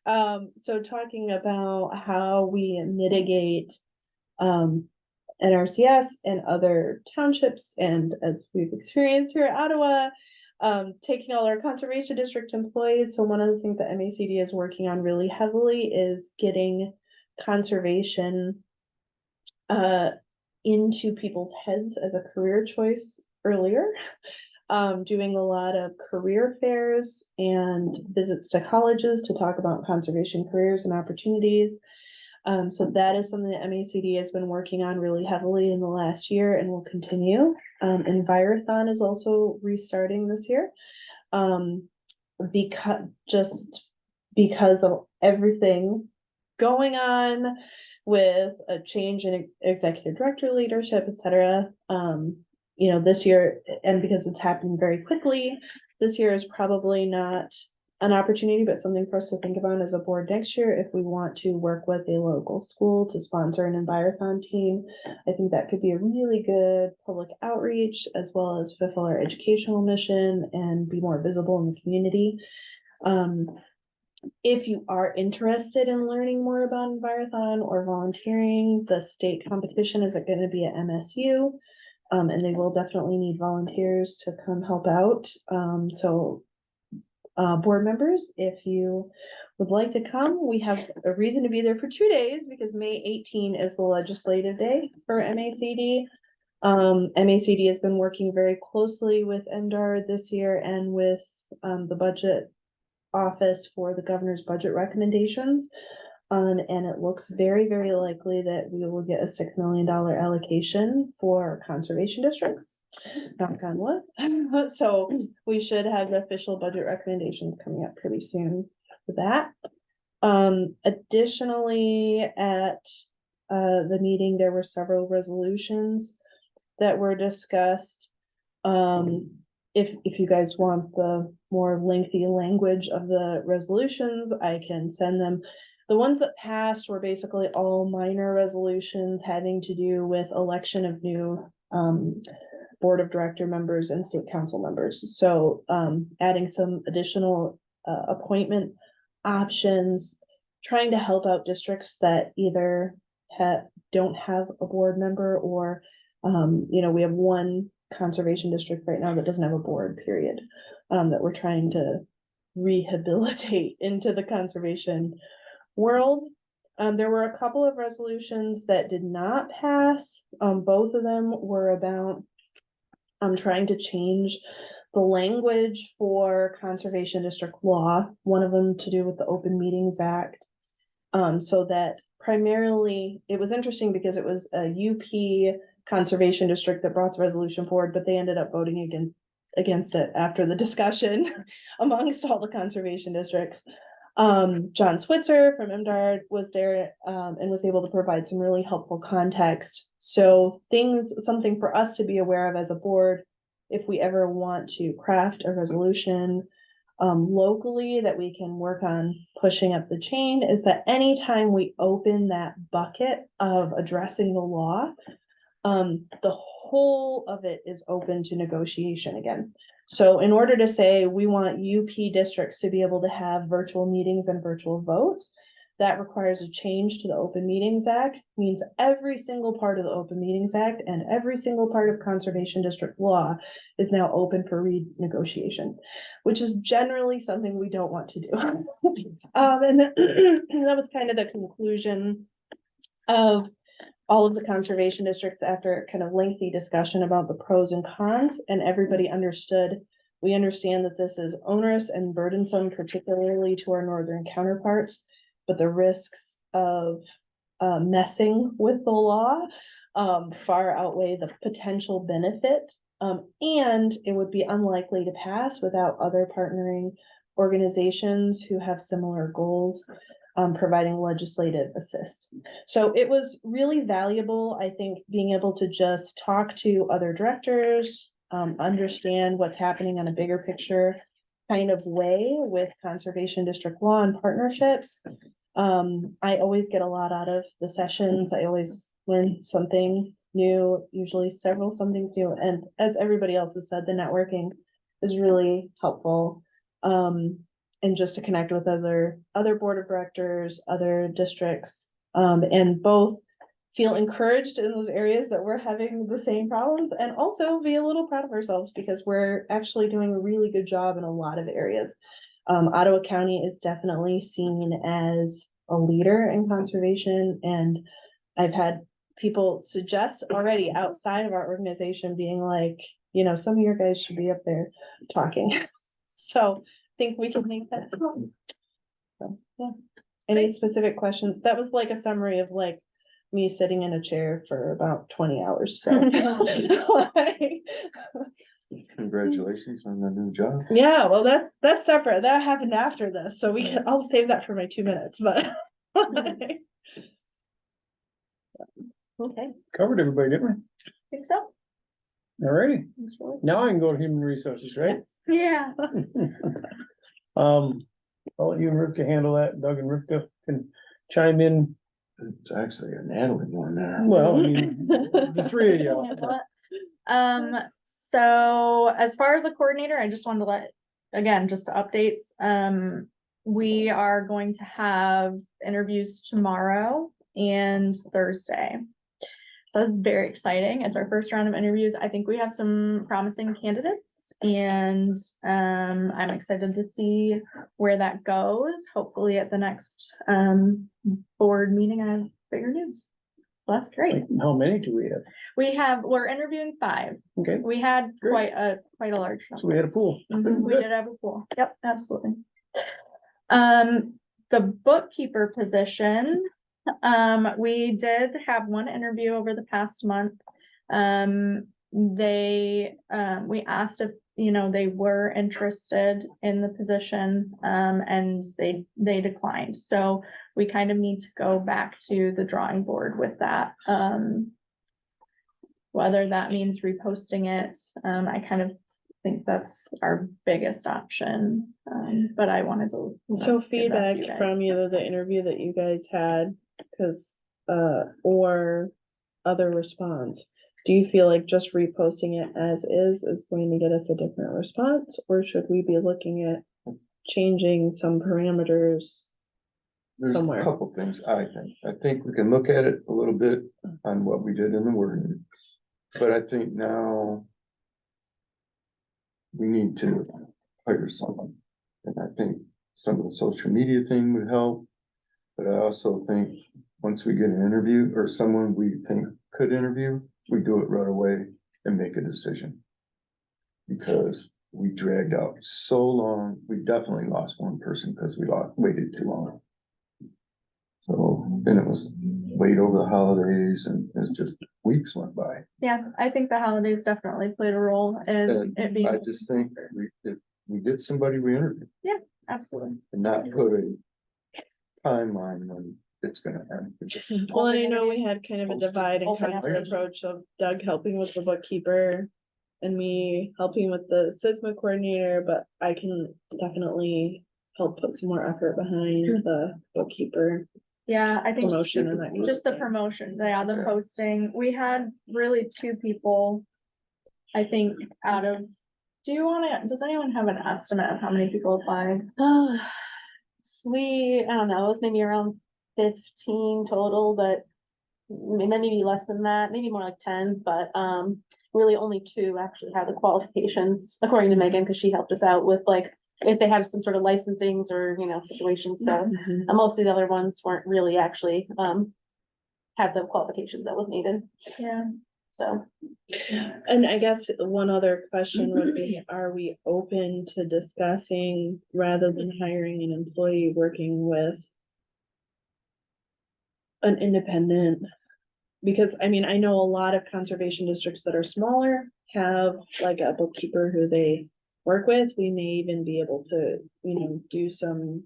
So talking about how we mitigate NRCS and other townships, and as we've experienced here at Ottawa, taking all our conservation district employees. So one of the things that MACD is working on really heavily is getting conservation into people's heads as a career choice earlier. Doing a lot of career fairs and visits to colleges to talk about conservation careers and opportunities. So that is something that MACD has been working on really heavily in the last year and will continue. Envirothon is also restarting this year. Because of everything going on with a change in executive director leadership, etc. You know, this year, and because it's happening very quickly, this year is probably not an opportunity, but something for us to think about as a board next year. If we want to work with a local school to sponsor an Envirothon team, I think that could be a really good public outreach, as well as fulfill our educational mission and be more visible in the community. If you are interested in learning more about Envirothon or volunteering, the state competition is going to be at MSU. And they will definitely need volunteers to come help out. So board members, if you would like to come, we have a reason to be there for 2 days because May 18 is the legislative day for MACD. MACD has been working very closely with MDR this year and with the budget office for the governor's budget recommendations. And it looks very, very likely that we will get a $6 million allocation for conservation districts. Knock on wood. So we should have the official budget recommendations coming up pretty soon for that. Additionally, at the meeting, there were several resolutions that were discussed. If you guys want the more lengthy language of the resolutions, I can send them. The ones that passed were basically all minor resolutions having to do with election of new board of director members and state council members. So adding some additional appointment options, trying to help out districts that either don't have a board member or we have one conservation district right now that doesn't have a board, period, that we're trying to rehabilitate into the conservation world. There were a couple of resolutions that did not pass. Both of them were about trying to change the language for conservation district law. One of them to do with the Open Meetings Act. So that primarily, it was interesting because it was a UP conservation district that brought the resolution forward, but they ended up voting against it after the discussion amongst all the conservation districts. John Switzer from MDARD was there and was able to provide some really helpful context. So something for us to be aware of as a board, if we ever want to craft a resolution locally that we can work on pushing up the chain, is that anytime we open that bucket of addressing the law, the whole of it is open to negotiation again. So in order to say we want UP districts to be able to have virtual meetings and virtual votes, that requires a change to the Open Meetings Act, means every single part of the Open Meetings Act and every single part of conservation district law is now open for renegotiation, which is generally something we don't want to do. And that was kind of the conclusion of all of the conservation districts after kind of lengthy discussion about the pros and cons, and everybody understood. We understand that this is onerous and burdensome, particularly to our northern counterparts, but the risks of messing with the law far outweigh the potential benefit. And it would be unlikely to pass without other partnering organizations who have similar goals. Providing legislative assist. So it was really valuable, I think, being able to just talk to other directors, understand what's happening on a bigger picture kind of way with conservation district law and partnerships. I always get a lot out of the sessions. I always learn something new, usually several somethings new. And as everybody else has said, the networking is really helpful. And just to connect with other board of directors, other districts, and both feel encouraged in those areas that we're having the same problems, and also be a little proud of ourselves because we're actually doing a really good job in a lot of areas. Ottawa County is definitely seen as a leader in conservation, and I've had people suggest already outside of our organization being like, some of your guys should be up there talking. So think we can make that happen. So, yeah. Any specific questions? That was like a summary of like me sitting in a chair for about 20 hours. So Congratulations on the new job. yeah, well, that's separate. That happened after this. So I'll save that for my 2 minutes, but okay. Covered everybody, didn't we? Think so. Alrighty. Now I can go to human resources, right? Yeah. I'll let you and Rivka handle that. Doug and Rivka can chime in. It's actually a Natalie one there. Well, I mean, the three of you. So as far as the coordinator, I just wanted to just updates. We are going to have interviews tomorrow and Thursday. So it's very exciting. It's our first round of interviews. I think we have some promising candidates. this, and I'm excited to see where that goes. Hopefully at the next board meeting, I have bigger news. Well, that's great. How many do we have? We're interviewing 5. Okay, We had Great. quite a large so we had a pool. number. We did have a pool. Yep, absolutely. The bookkeeper position, we did have one interview over the past month. We asked if, they were interested in the position, and they declined. So we kind of need to go back to the drawing board with that. Whether that means reposting it, I kind of think that's our biggest option. But I wanted to. So give that to feedback you guys. from either the interview that you guys had, or other response. Do you feel like just reposting it as is going to get us a different response, or should we be looking at changing some parameters? There's Somewhere. a couple things, I think we can look at it a little bit on what we did in the wording. But I think now we need to hire someone. And I think some of the social media thing would help. But I also think once we get an interview or someone we think could interview, we do it right away and make a decision. Because we dragged out so long, we definitely lost one person because we waited too long. So then it was wait over the holidays and it's just weeks went by. Yeah, I think the holidays definitely played a role in And it being. I just think if we get somebody we interview Absolutely. and not put a timeline when it's gonna end. Well, and I know we had kind of a divide and Open conquer application. approach of Doug helping with the bookkeeper and me helping with the SISMA coordinator, but I can definitely help put some more effort behind the bookkeeper Yeah, I think promotion and that. kind of just the thing. promotion, the posting, we had really 2 people. I think does anyone have an estimate of how many people applied? I don't know, it was maybe around 15 total, but maybe less than that, maybe more like 10, but really only 2 actually have the qualifications, according to Megan, because she helped us out with like if they had some sort of licensings or, situations, so Mhm. most of the other ones weren't really actually have the qualifications that was needed, Yeah. so. And I guess one other question would be, are we open to discussing, rather than hiring an employee, working with an independent? Because I mean, I know a lot of conservation districts that are smaller have like a bookkeeper who they work with. We may even be able to, do some,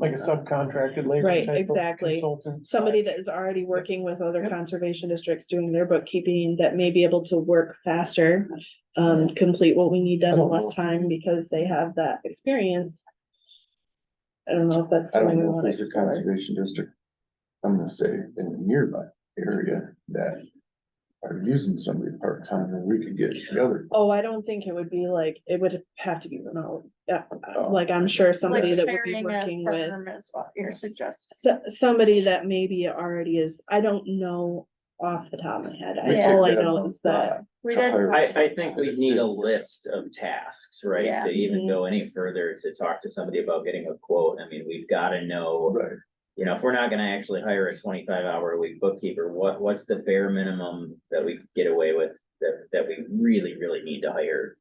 Like a subcontracted labor. Right, type of exactly. consultant. somebody that is already working with other conservation districts doing their bookkeeping that may be able to work faster. Complete what we need done in less time because they have that experience. I don't know if that's I don't something we know if wanna there's a explore. conservation district, I'm gonna say in a nearby area that are using somebody part-time and we could get together. Oh, I don't think it would be like, it would have to be remote. Yeah, like I'm sure somebody that would be Hiring a working with. firm is what you're suggesting. Somebody that maybe already is, I don't know off the top of my head. We could All I get know them, is that. We to did. hire- I think we need a list of tasks, right, Yeah. to even Mhm. go any further to talk to somebody about getting a quote. I mean, we've gotta know. Right. If we're not gonna actually hire a 25-hour-a-week bookkeeper, what's the bare minimum that we could get away with that we really, really need to hire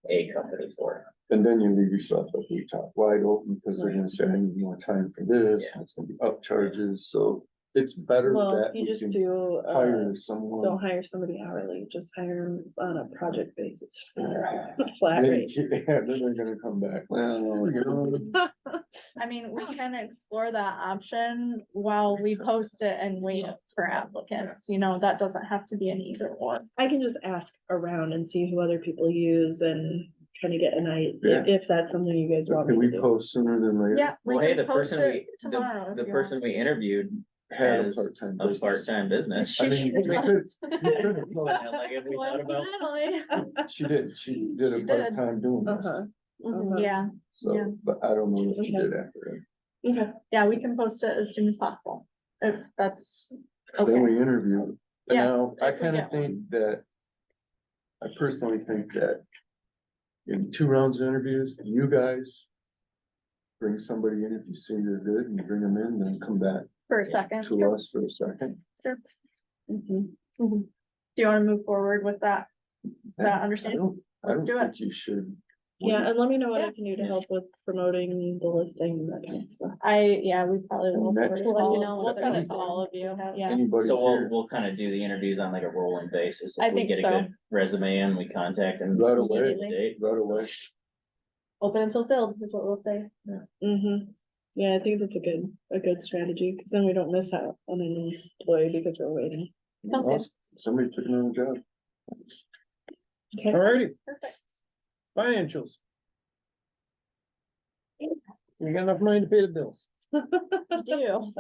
a company for? And then you leave yourself a week top wide open because they're gonna say, I need more time for this, and it's gonna be up charges, so it's better Well, that you we just can do, hire don't someone. hire somebody hourly, just hire them on a project basis. Yeah. Flat Then rate. then they're gonna come back, well, I mean, we can explore that option while we post it and wait for applicants, that doesn't have to be an either or. I can just ask around and see who other people use and kind of get an idea, Yeah. if that's something you guys want can me we to do. post sooner than later? Yeah. we Well, hey, can the post person it the tomorrow if you person we interviewed Had a has part-time a business. part-time business. I mean, we could, Like, if we thought about- Coincidentally. she did a She did. part-time doing this, Uh-huh. Mhm, Yeah, yeah. so, but I don't know what she Okay. did after Okay. yeah, we can post it as soon as possible. If that's, that. Then okay, we interview. And Yes, now, I if we kinda get one. think that, I personally think that in 2 rounds of interviews, you guys bring somebody in if you see they're good and you bring them in, then come back For a second. to us for a second. Do you wanna move forward with that? That understanding? I Let's don't do it. think you should. Yeah, and let me know what Yeah. I can do to help with promoting the listing and that kind of stuff. We probably will. Next- forward it We'll let you all. know We'll what send it they're to all of you, yeah. Anybody So here we'll kind of do the interviews on like a rolling basis. I If we think get a so. good resume and we contact them. right set away, a date. right away. Open until filled is what we'll say. Mm-hmm. Yeah, I think that's a good strategy, because then we don't miss out on an employee because we're waiting. Sounds good. Awesome. Somebody took another job. Okay. Alrighty, Perfect. financials. You got enough money to pay the bills? We do.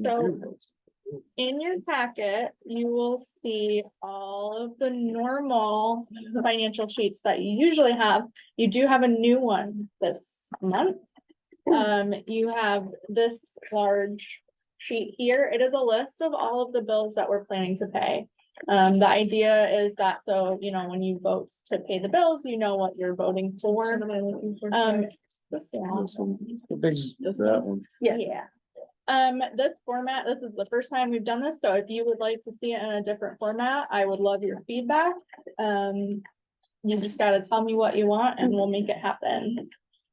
So in your packet, you will see all of the normal financial sheets that you usually have. You do have a new one this month. You have this large sheet here. It is a list of all of the bills that we're planning to pay. The idea is that, so, you know, when you vote to pay the bills, you know what you're voting for. What am I looking for? This one. This one, the big, that one. Yeah. This format, this is the first time we've done this, so if you would like to see it in a different format, I would love your feedback. You just gotta tell me what you want and we'll make it happen.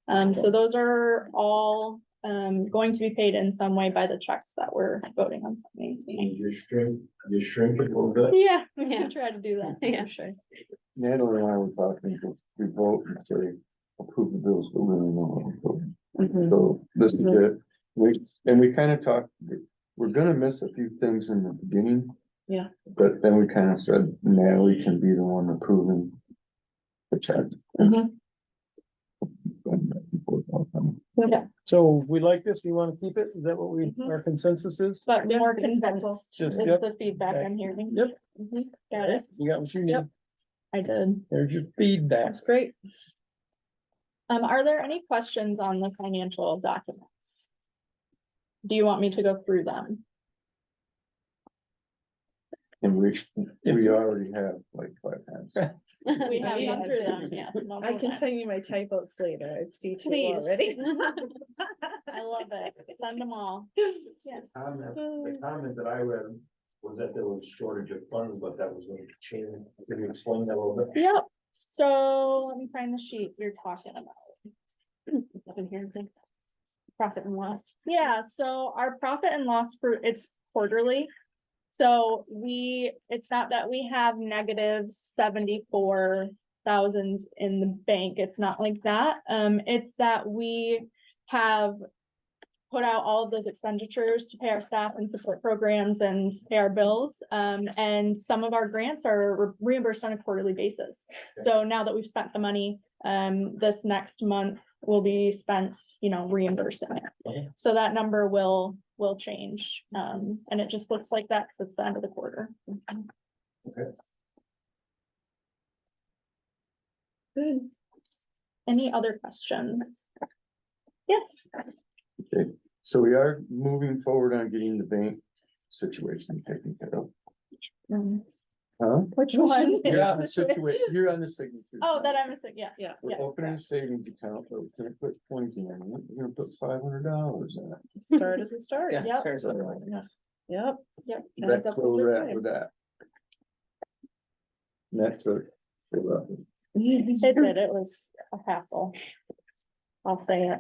So those are all, going to be paid in some way by the checks that we're voting on something. You shrink it a little bit. Yeah, we can try to do that. Yeah. For sure. Natalie and I were talking, we vote and say, approve the bills, but really know what we're voting. Mhm. So this is it. We kind of talked, we're gonna miss a few things in the beginning. Yeah. But then we kind of said Natalie can be the one approving the check. Mhm. So we like this, we wanna keep it, is that what Mhm. our consensus is? But Yeah, more I think it's helpful. condensed Just- is yep. the feedback Okay. I'm hearing. Yep. Mhm, got it. You got what you need, Yep. I did. there's your feedback. That's great. Are there any questions on the financial documents? Do you want me to go through them? And we already have like 5 times. We have Yeah. gone through them, yes. I multiple can times. send you my typos later. I see two Please. already. I love it. Send them all. Yes. The comment that I read was that there was shortage of funds, but that was going to change. Can you explain that a little bit? Yep, so let me find the sheet you're talking about. Up in here, I think. Profit and loss. Yeah, so our profit and loss for, it's quarterly. So it's not that we have negative 74,000 in the bank. It's not like that. It's that we have put out all of those expenditures to pay our staff and support programs and pay our bills. And some of our grants are reimbursed on a quarterly basis. So now that we've spent the money, this next month will be spent, reimbursing it. Okay. So that number will change. And it just looks like that because it's the end of the quarter. Okay. Good. Any other questions? Yes. Okay, so we are moving forward on getting the bank situation taken care of. Huh? Which one? You're on the you're on the signature. Oh, side. that I'm missing, yes. Yeah. We're Yes. opening a savings account, but we're gonna put 20 in it, we're gonna put $500 in it. Start as a start. Yeah, Yep. sure, so- Yep. That's where we're at with that. Next, It did, it was a hassle. I'll say it.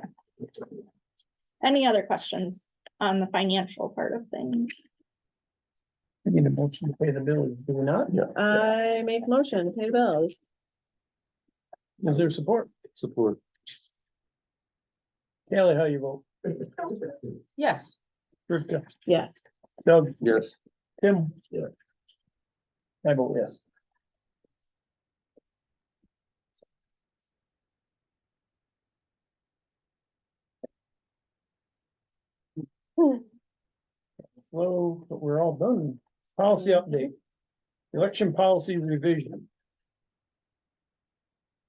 Any other questions on the financial part of things? I need a motion to pay the bills, do we not? yeah, I make motion, to pay the bills. Is there support? support. Kelly, how you vote? Yes. Rivka, Yes. Doug, Yes. Tim? Yeah. I vote yes. Well, but we're all done. Policy update. Election policy revision.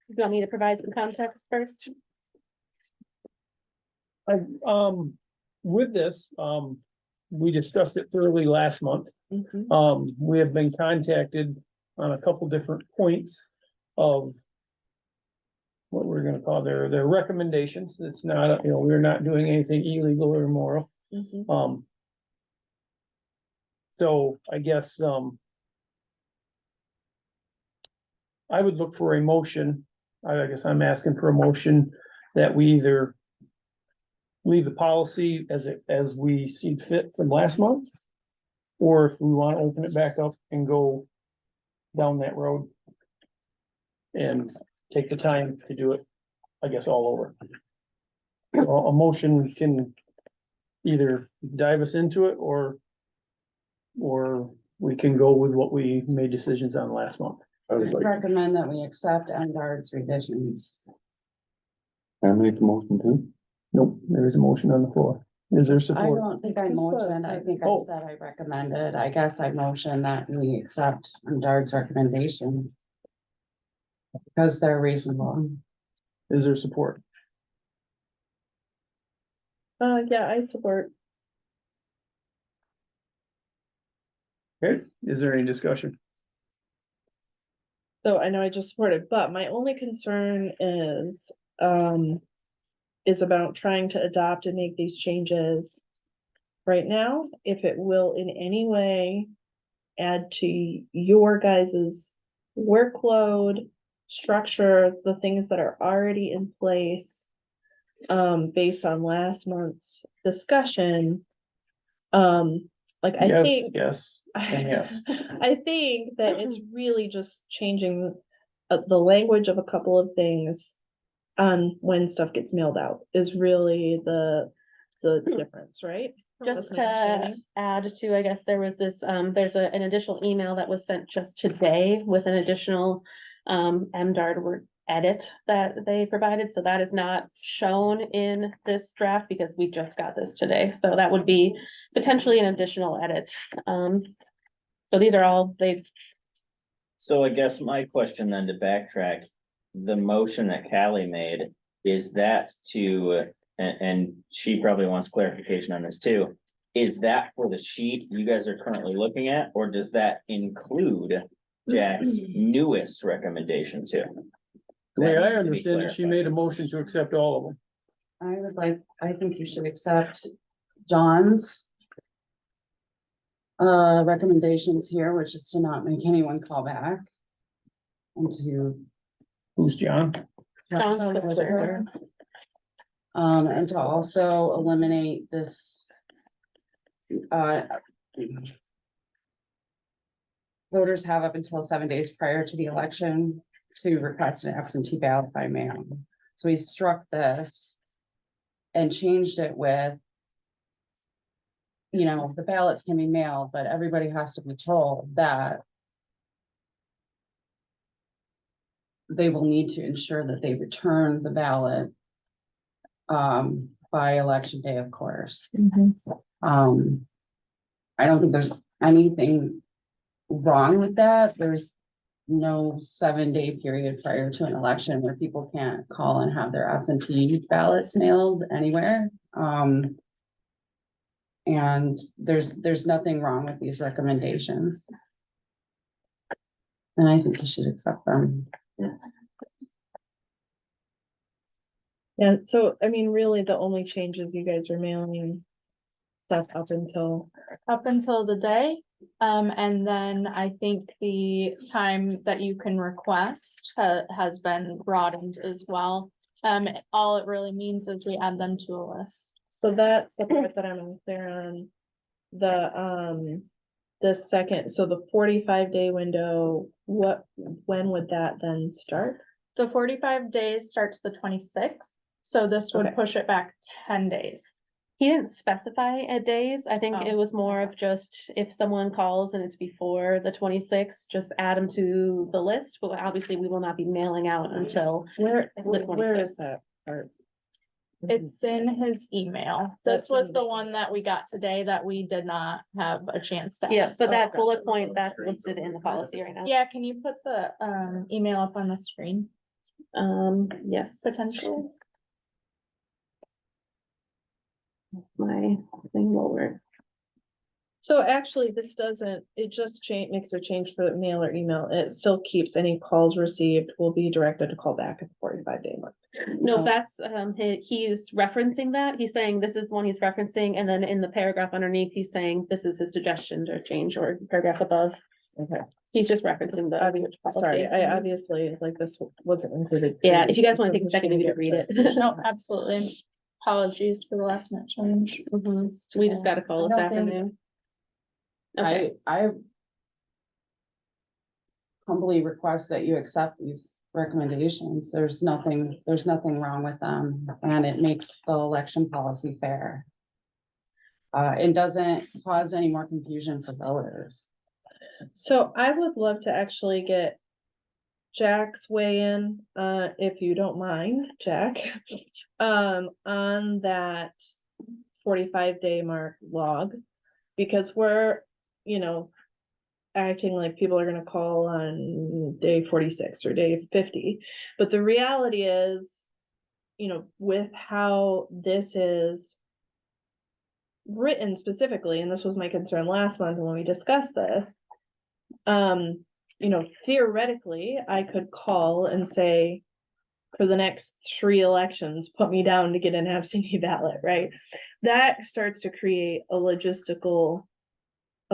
You want me to provide some context first? With this, we discussed it thoroughly last month. Mhm. We have been contacted on a couple different points of what we're gonna call their recommendations. It's not, you know, we're not doing anything illegal or immoral. Mhm. So I guess, I would look for a motion. I guess I'm asking for a motion that we either leave the policy as we see fit from last month, or if we want to open it back up and go down that road and take the time to do it, I guess, all over. A motion can either dive us into it, or we can go with what we made decisions on last month. I would like, Recommend that we accept MDARD's revisions. can I make a motion too? Nope, there is a motion on the floor. Is there I support? don't think I Who's the- motioned, I think I Oh. said I recommended, I guess I motioned that we accept MDARD's recommendation. Because they're reasonable. Is there support? Yeah, I support. Okay, is there any discussion? So I know I just supported, but my only concern is about trying to adopt and make these changes right now, if it will in any way add to your guys's workload, structure, the things that are already in place, based on last month's discussion. Like, I Yes, think. yes, and yes. I think that it's really just changing the language of a couple of things on when stuff gets mailed out is really the difference, right? Just That's my to understanding. add to, I guess there was this, there's an additional email that was sent just today with an additional MDARD word edit that they provided, so that is not shown in this draft because we just got this today, so that would be potentially an additional edit. So these are all, So I guess my question then to backtrack, the motion that Callie made, is that to, and she probably wants clarification on this too. Is that for the sheet you guys are currently looking at, or does that include Jack's newest recommendation too? The way That I needs to be understand it, she clarified. made a motion to accept all of them. I think you should accept John's recommendations here, which is to not make anyone call back. And to. Who's John? John's solicitor. And to also eliminate this. Voters have up until 7 days prior to the election to request an absentee ballot by mail. So he struck this and changed it with, you know, the ballots can be mailed, but everybody has to be told that they will need to ensure that they return the ballot by election day, of course. I don't think there's anything wrong with that. There's no 7-day period prior to an election where people can't call and have their absentee ballots mailed anywhere. And there's nothing wrong with these recommendations. And I think you should accept them. Yeah, so I mean, really, the only changes you guys are mailing stuff up until the day. And then I think the time that you can request has been broadened as well. All it really means is we add them to a list. So that's the part that I'm unclear on. The second, so the 45-day window, when would that then start? The 45 days starts the 26th, so this would Okay. push it back 10 days. He didn't specify a days. I think Oh. it was more of just if someone calls and it's before the 26th, just add them to the list. But obviously, we will not be mailing out until Where it's the is 26th. that part? It's in his email. This That's was in the the- one that we got today that we did not have a chance to. Yeah, add. but that Okay. bullet point, that's listed in the policy right now. Yeah, can you put the email up on the screen Yes, potentially? my thing will work. So actually, this doesn't, it just makes a change for the mail or email. It still keeps any calls received will be directed to call back at the 45-day mark. No, that's, he's referencing that. He's saying this is one he's referencing, and then in the paragraph underneath, he's saying this is his suggestion to change, or paragraph above. Okay. He's just referencing the. Sorry, I obviously, like, this wasn't included. Yeah, if you guys want to take a second, maybe to read it. No, absolutely. Apologies for the last minute change. We just got a call this I don't think- afternoon. Okay. I humbly request that you accept these recommendations. There's nothing wrong with them, and it makes the election policy fair. It doesn't cause any more confusion for voters. So I would love to actually get Jack's weigh in, if you don't mind, Jack, on that 45-day mark log, because we're, acting like people are gonna call on day 46 or day 50. But the reality is, with how this is written specifically, and this was my concern last month when we discussed this, theoretically, I could call and say, for the next 3 elections, put me down to get an absentee ballot, right? That starts to create a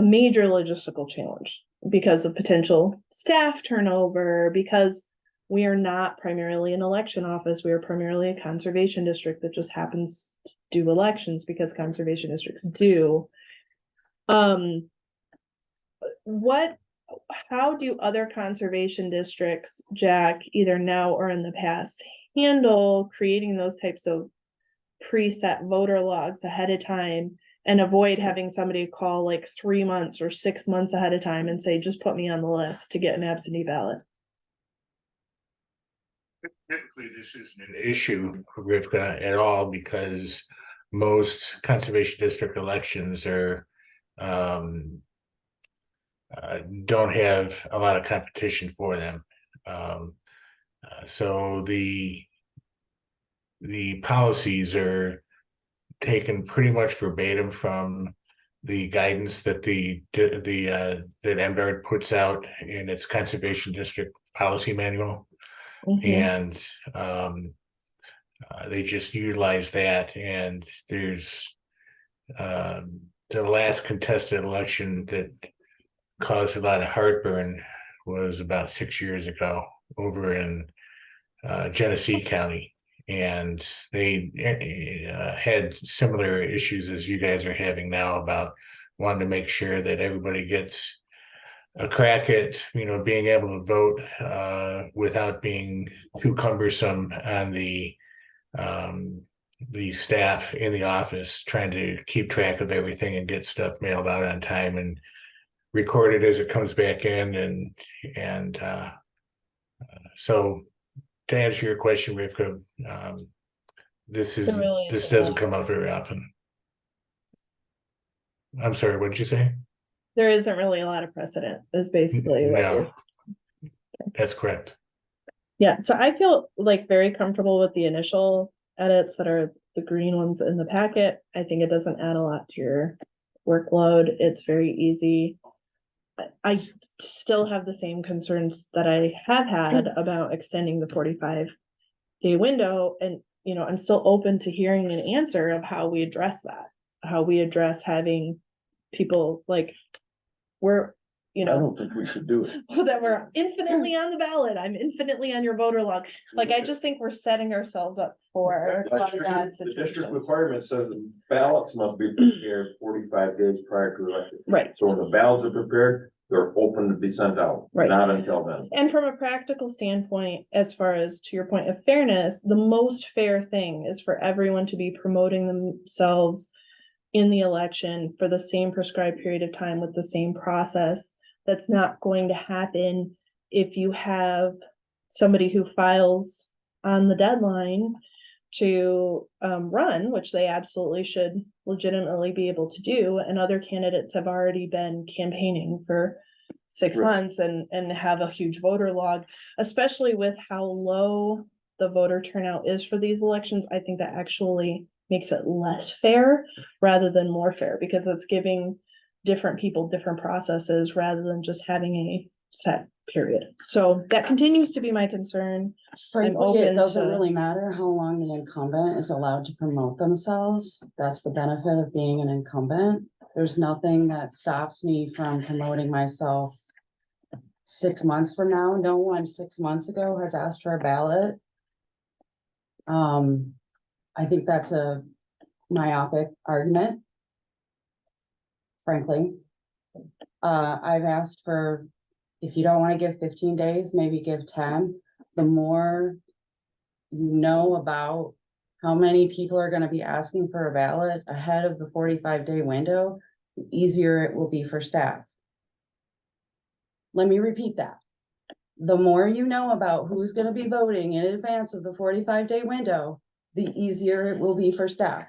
major logistical challenge because of potential staff turnover, because we are not primarily an election office. We are primarily a conservation district that just happens to do elections because conservation districts do. How do other conservation districts, Jack, either now or in the past, handle creating those types of preset voter logs ahead of time and avoid having somebody call like 3 months or 6 months ahead of time and say, just put me on the list to get an absentee ballot? Typically, this isn't an issue, Rivka, at all, because most conservation district elections are don't have a lot of competition for them. So the policies are taken pretty much verbatim from the guidance that that MDRD puts out in its conservation district policy manual. And they just utilize that, and there's the last contested election that caused a lot of heartburn was about 6 years ago over in Genesee County, and they had similar issues as you guys are having now about wanting to make sure that everybody gets a crack at being able to vote without being too cumbersome on the staff in the office trying to keep track of everything and get stuff mailed out on time and recorded as it comes back in. And so to answer your question, Rivka, this doesn't come up very often. I'm sorry, what did you say? There isn't really a lot of precedent, is basically what No, that's correct. Yeah, so I feel like very comfortable with the initial edits that are the green ones in the packet. I think it doesn't add a lot to your workload. It's very easy. I still have the same concerns that I have had about extending the 45-day window. And, I'm still open to hearing an answer of how we address that, how we address having people like I don't think we should do it. that we're infinitely on the ballot. I'm infinitely on your voter log. Like, I just think we're setting ourselves up for The bad district situations. requirement says the ballots must be prepared 45 days prior to election. Right. So when the ballots are prepared, they're open to be sent out, Right. not until then. And from a practical standpoint, as far as to your point of fairness, the most fair thing is for everyone to be promoting themselves in the election for the same prescribed period of time with the same process. That's not going to happen if you have somebody who files on the deadline to run, which they absolutely should legitimately be able to do. And other candidates have already been campaigning for 6 months and have a huge voter log, especially with how low the voter turnout is for these elections. I think that actually makes it less fair rather than more fair, because it's giving different people, different processes, rather than just having a set period. So that continues to be my concern. Frankly, it open doesn't to- really matter how long the incumbent is allowed to promote themselves. That's the benefit of being an incumbent. There's nothing that stops me from promoting myself 6 months from now. No one 6 months ago has asked for a ballot. I think that's a myopic argument. Frankly, I've asked for, if you don't want to give 15 days, maybe give 10. The more you know about how many people are going to be asking for a ballot ahead of the 45-day window, the easier it will be for staff. Let me repeat that. The more you know about who's going to be voting in advance of the 45-day window, the easier it will be for staff.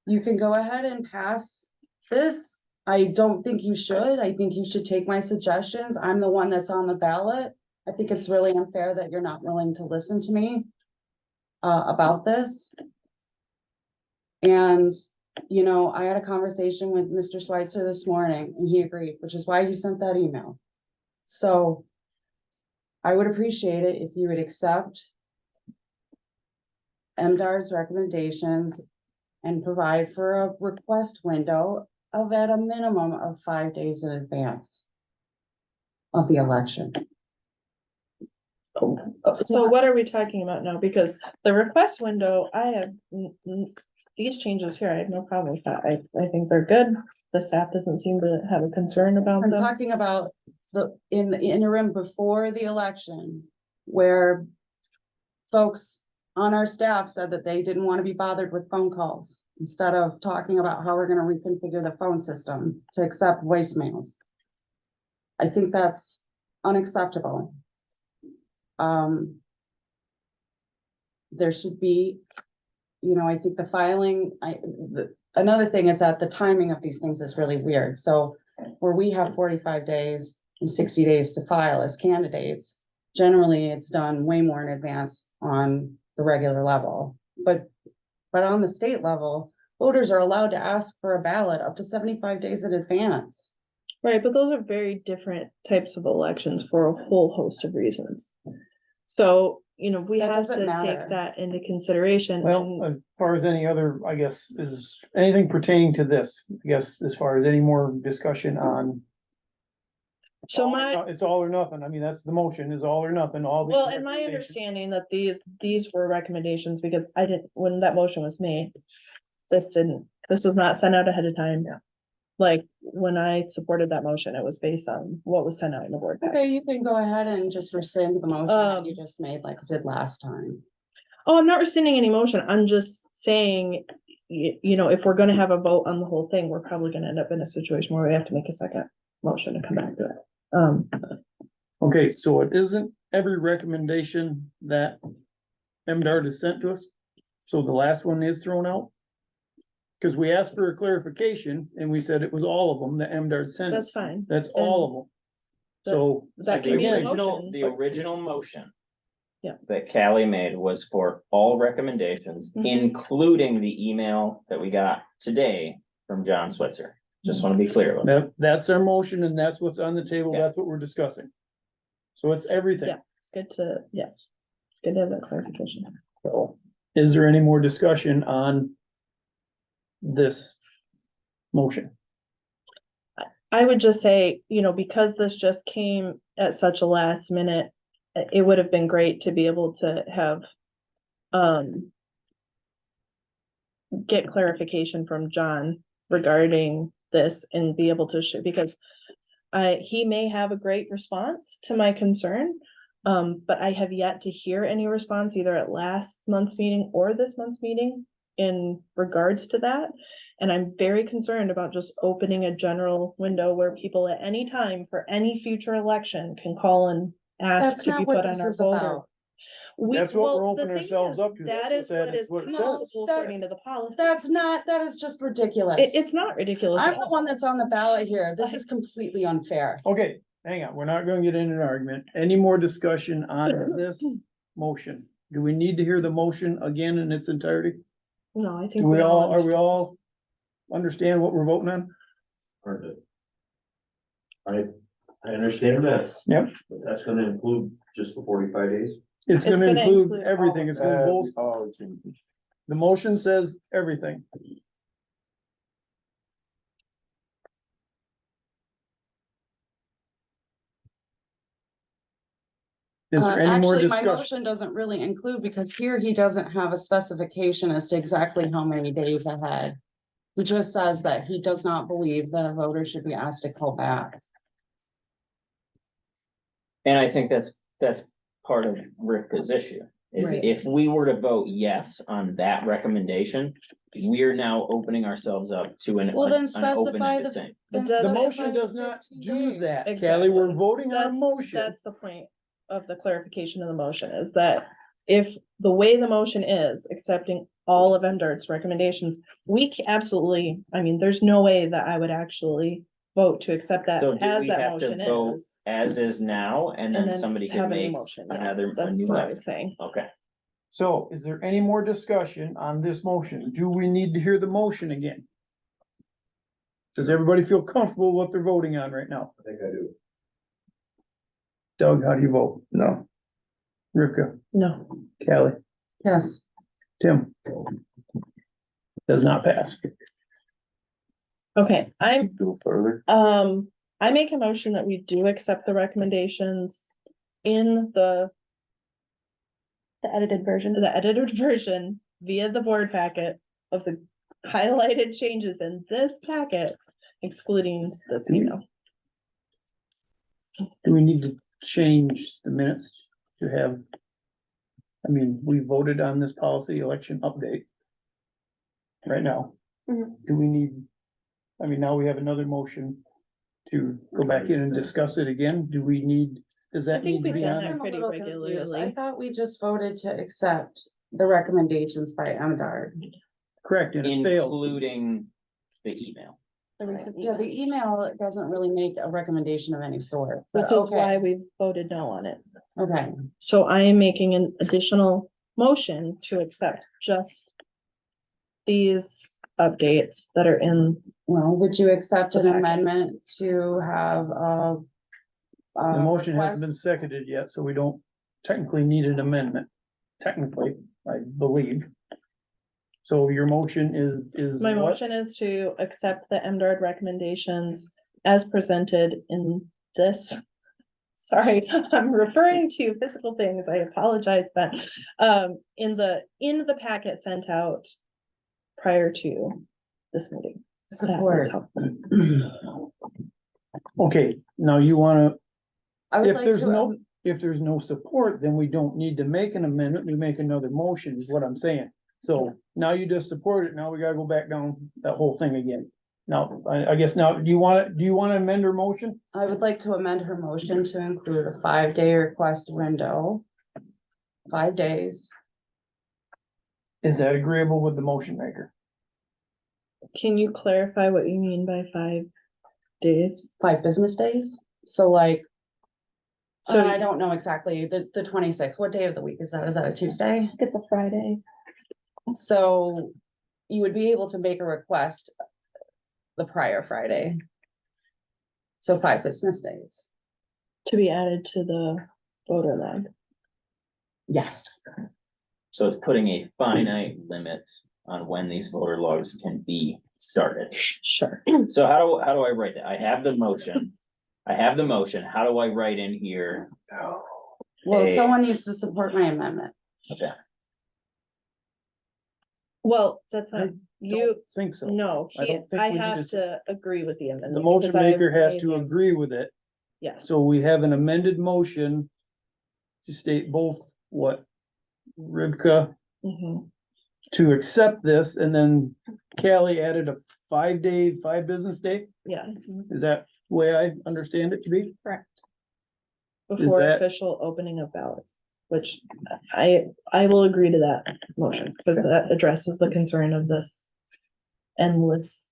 You can go ahead and pass this. I don't think you should. I think you should take my suggestions. I'm the one that's on the ballot. I think it's really unfair that you're not willing to listen to me about this. And, you know, I had a conversation with Mr. Schweitzer this morning and he agreed, which is why he sent that email. So I would appreciate it if you would accept MDR's recommendations and provide for a request window of at a minimum of 5 days in advance of the election. So what are we talking about now? Because the request window, I have these changes here, I have no problem with that. I think they're good. The staff doesn't seem to have a concern about I'm them. talking about in the interim before the election, where folks on our staff said that they didn't want to be bothered with phone calls instead of talking about how we're going to reconfigure the phone system to accept voicemails. I think that's unacceptable. There should be, you know, I think the filing, another thing is that the timing of these things is really weird. So where we have 45 days and 60 days to file as candidates, generally it's done way more in advance on the regular level. But on the state level, voters are allowed to ask for a ballot up to 75 days in advance. Right, but those are very different types of elections for a whole host of reasons. So, you know, we That have to doesn't matter. take that into consideration. Well, as far as any other, I guess, is anything pertaining to this, I guess, as far as any more discussion on. So my, It's all or nothing. I mean, that's the motion, is all or nothing, all. the well, and my recommendations. understanding that these were recommendations, because I didn't, when that motion was made, this was not sent out ahead of time. Yeah. Like, when I supported that motion, it was based on what was sent out in the board pack. Okay, you can go ahead and just rescind the motion that you just made like you did last time. Oh, I'm not rescinding any motion. I'm just saying, you know, if we're gonna have a vote on the whole thing, we're probably gonna end up in a situation where we have to make a second motion to come back to it. Okay, so it isn't every recommendation that MDR has sent to us? So the last one is thrown out? Cause we asked for a clarification and we said it was all of them that MDR sent us. That's fine. That's all of them. So. That can be a again, motion. The original motion. Yeah. That Callie made was for all recommendations, Mhm. including the email that we got today from John Switzer. Just want to be clear about that. That's our motion and that's what's on the table. Yeah. That's what we're discussing. So it's everything. Yeah. Good to, yes, good to have that clarification. So, is there any more discussion on this motion? I would just say, you know, because this just came at such a last minute, it would have been great to be able to have get clarification from John regarding this and be able to because he may have a great response to my concern, but I have yet to hear any response either at last month's meeting or this month's meeting in regards to that. And I'm very concerned about just opening a general window where people at any time for any future election can call and ask That's to be not put what on this our is voter. about. That's what we're Well, the opening thing ourselves is, up to. That That's is what is what it says. possible according to the policy. That is just ridiculous. It's not ridiculous. I'm the one that's on the ballot here. This is completely unfair. Okay, hang on. We're not gonna get into an argument. Any more discussion on this motion? Do we need to hear the motion again in its entirety? No, I think. Do we all, are we all understand what we're voting on? hard to. I understand that. Yep. But that's gonna include just the 45 days? It's It's gonna gonna include include everything, it's gonna both, Oh, changes. the motion says everything. Is there any more Actually, my discussion? motion doesn't really include, because here he doesn't have a specification as to exactly how many days ahead. He just says that he does not believe that a voter should be asked to call back. And I think that's part of Rivka's issue. Is Right. if we were to vote yes on that recommendation, we're now opening ourselves up to an Well, then an specify open-ended the- thing. then does- The Specify motion does not 15 do days. that, Kelly, Exactly. we're voting on a That's- motion. That's the point of the clarification of the motion, is that if the way the motion is accepting all of MDRT's recommendations, absolutely, I mean, there's no way that I would actually vote to accept that So do as we that have to motion vote is. as is now, and then somebody can have a new make motion, yes, another, a that's new what I motion? was saying. Okay. So is there any more discussion on this motion? Do we need to hear the motion again? Does everybody feel comfortable what they're voting on right now? I think I do. Doug, how do you vote? No. Rivka, No. Kelly, Yes. Tim? Does not pass. Okay, Go further. I make a motion that we do accept the recommendations in the edited version. via the board packet of the highlighted changes in this packet, excluding this email. Do we need to change the minutes to have? I mean, we voted on this policy election update. Right now. Mhm. Do we need? I mean, now we have another motion to go back in and discuss it again. Do we need, does that think need to we've be done on that there? I'm a pretty little confused. regularly. I thought we just voted to accept the recommendations by MDR. Correct, and it failed. Including the email. Yeah, the email doesn't really make a recommendation of any sort, Which but is why okay, we voted no on it. okay. So I am making an additional motion to accept just these updates that are in. Well, would you accept an Okay. amendment to have The motion hasn't request? been seconded yet, so we don't technically need an amendment. Technically, I believe. So your motion is My what? motion is to accept the MDR recommendations as presented in this. Sorry, I'm referring to physical things. I apologize, but in the packet sent out prior to this meeting. That was Support. helpful. Okay, now you wanna, I would if like there's to, no, if there's no support, then we don't need to make an amendment, we make another motion is what I'm saying. So now you just support it, now we gotta go back down that whole thing again. Now, I guess now, do you wanna amend her motion? I would like to amend her motion to include a 5-day request window. 5 days. Is that agreeable with the motion maker? Can you clarify what you mean by 5 days? 5 business days, so like. So I don't know exactly, the 26th, what day of the week is that? Is that a Tuesday? It's a Friday. So you would be able to make a request the prior Friday. So 5 business days. to be added to the voter log. Yes. So it's putting a finite limit on when these voter logs can be started. Sure. So how do I write that? I have the motion. How do I write in here? Well, a- someone needs to support my amendment. Okay, Well, that's not, you, Think so. no, I don't think I we need have to- to agree with the amendment. The motion because I maker has to made- agree with it. Yes, So we have an amended motion to state both what Rivka mhm. to accept this, and then Callie added a 5 business day. Yes, Is that the way I understand it to be? Correct. before that- official opening of ballots, which I will agree to that motion, because that addresses the concern of this endless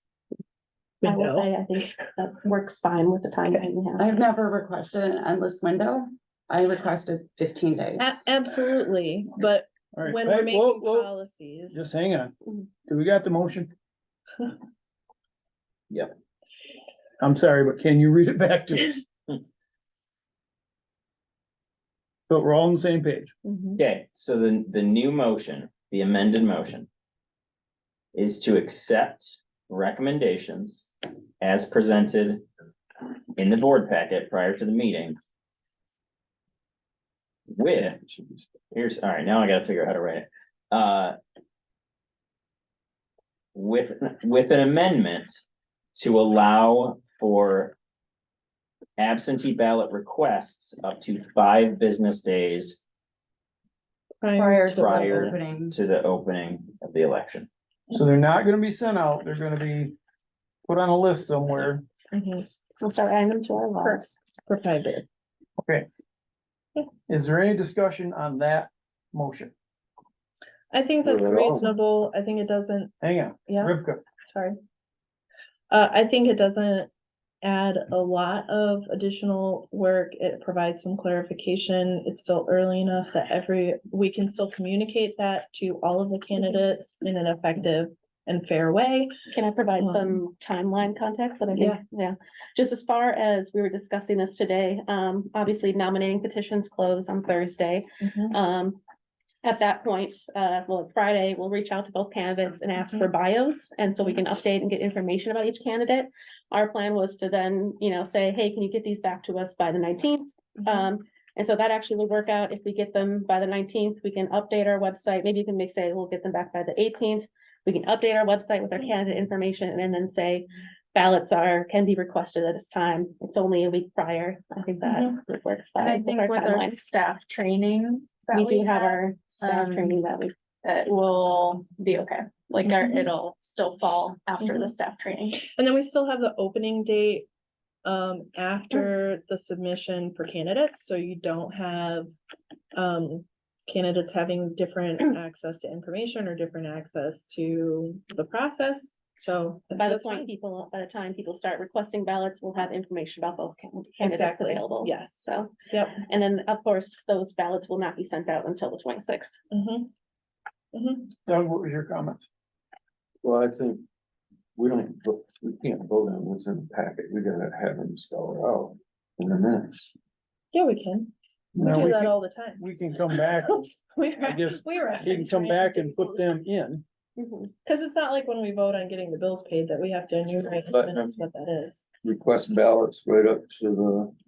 I will window. say, I think that works fine with the timeline we have. I've never requested an endless window. I requested 15 days. Absolutely, but All right, when hey, we're making whoa, policies. just hang on. Mhm. Do we got the motion? I'm sorry, but can you read it back to us? So we're all on the same page. Okay, so the new motion, the amended motion, is to accept recommendations as presented in the board packet prior to the meeting. With, here's, all right, now I gotta figure out how to write it. With an amendment to allow for absentee ballot requests up to 5 business days Prior to the prior opening. to the opening of the election. So they're not gonna be sent out, they're gonna be put on a list somewhere. We'll start adding them to our law. For 5 days. Okay. Is there any discussion on that motion? I think that's Not at all. reasonable. I think it doesn't, Hang on, yeah, Rivka. sorry. I think it doesn't add a lot of additional work. It provides some clarification. It's still early enough that we can still communicate that to all of the candidates in an effective and fair way. Can I provide some timeline context that I think, yeah, just as far as we were discussing this today, obviously nominating petitions close on Thursday. At that point, well, Friday, we'll reach out to both candidates and ask for bios, and so we can update and get information about each candidate. Our plan was to then, say, hey, can you get these back to us by the 19th? And so that actually would work out. If we get them by the 19th, we can update our website. Maybe you can say we'll get them back by the 18th. We can update our website with our candidate information and then say ballots can be requested at this time. It's only a week prior. I think that would work And I fine think with with our our timeline. staff training. that We do have our staff um, training that we, It will be okay, like it'll still fall after the staff training. And then we still have the opening date after the submission for candidates, so you don't have candidates having different access to information or different access to the process. So by the that's time fine. people start requesting ballots, we'll have information about both candidates Exactly. available. Yes. So, Yep. and then, of course, those ballots will not be sent out until the 26th. Doug, what was your comments? Well, I think we can't vote on what's in the packet. We gotta have them spell it out in the minutes. Yeah, we can. We No, do we that can- all the time. We can come back, I guess, We were. we can come back and put them in. Cause it's not like when we vote on getting the bills paid that we have to enumerate in But, minutes what that is. Request ballots right up to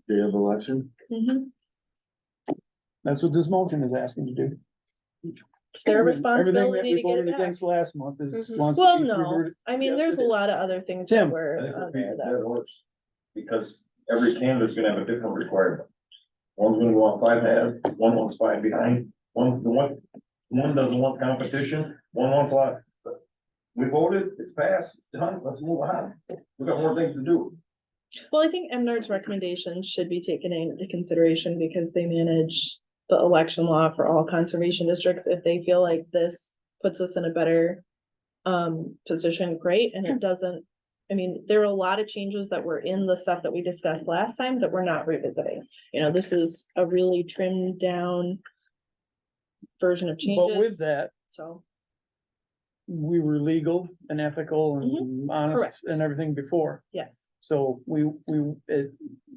the day of election. That's what this motion is asking to do. It's their Everything that responsibility we to get voted it back. against last month is. wants to Well, be no, reverted. I mean, Yes, there's it a is. lot of other things Tim. that were I think on it'd be there that. better horse, because every candidate's gonna have a different requirement. One's gonna want 5 ahead, one wants 5 behind, one doesn't want competition, one wants a lot. We voted, it's passed, it's done, let's move on, we got more things to do. Well, I think MNAR's recommendations should be taken into consideration because they manage the election law for all conservation districts. If they feel like this puts us in a better position, great, and it doesn't. I mean, there are a lot of changes that were in the stuff that we discussed last time that we're not revisiting. This is a really trimmed down version of changes. But with that, So, we were legal and ethical and honest Correct. and everything before. yes. So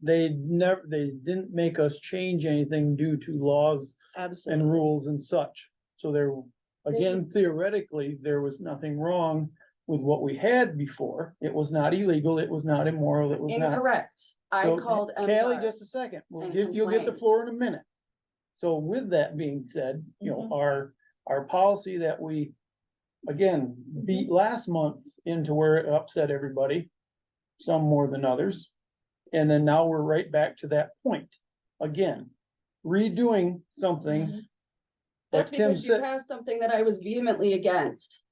they didn't make us change anything due to laws Absolutely. and rules and such. So there, again, theoretically, there was nothing wrong with what we had before. It was not illegal, it was not immoral, it was not. Incorrect. I So, called Callie, MDR. just a second. and You'll get the complained. floor in a minute. So with that being said, our policy that we, again, beat last month into where it upset everybody, some more than others. And then now we're right back to that point. Again, redoing something. That's like Tim because you said. passed something that I was vehemently against.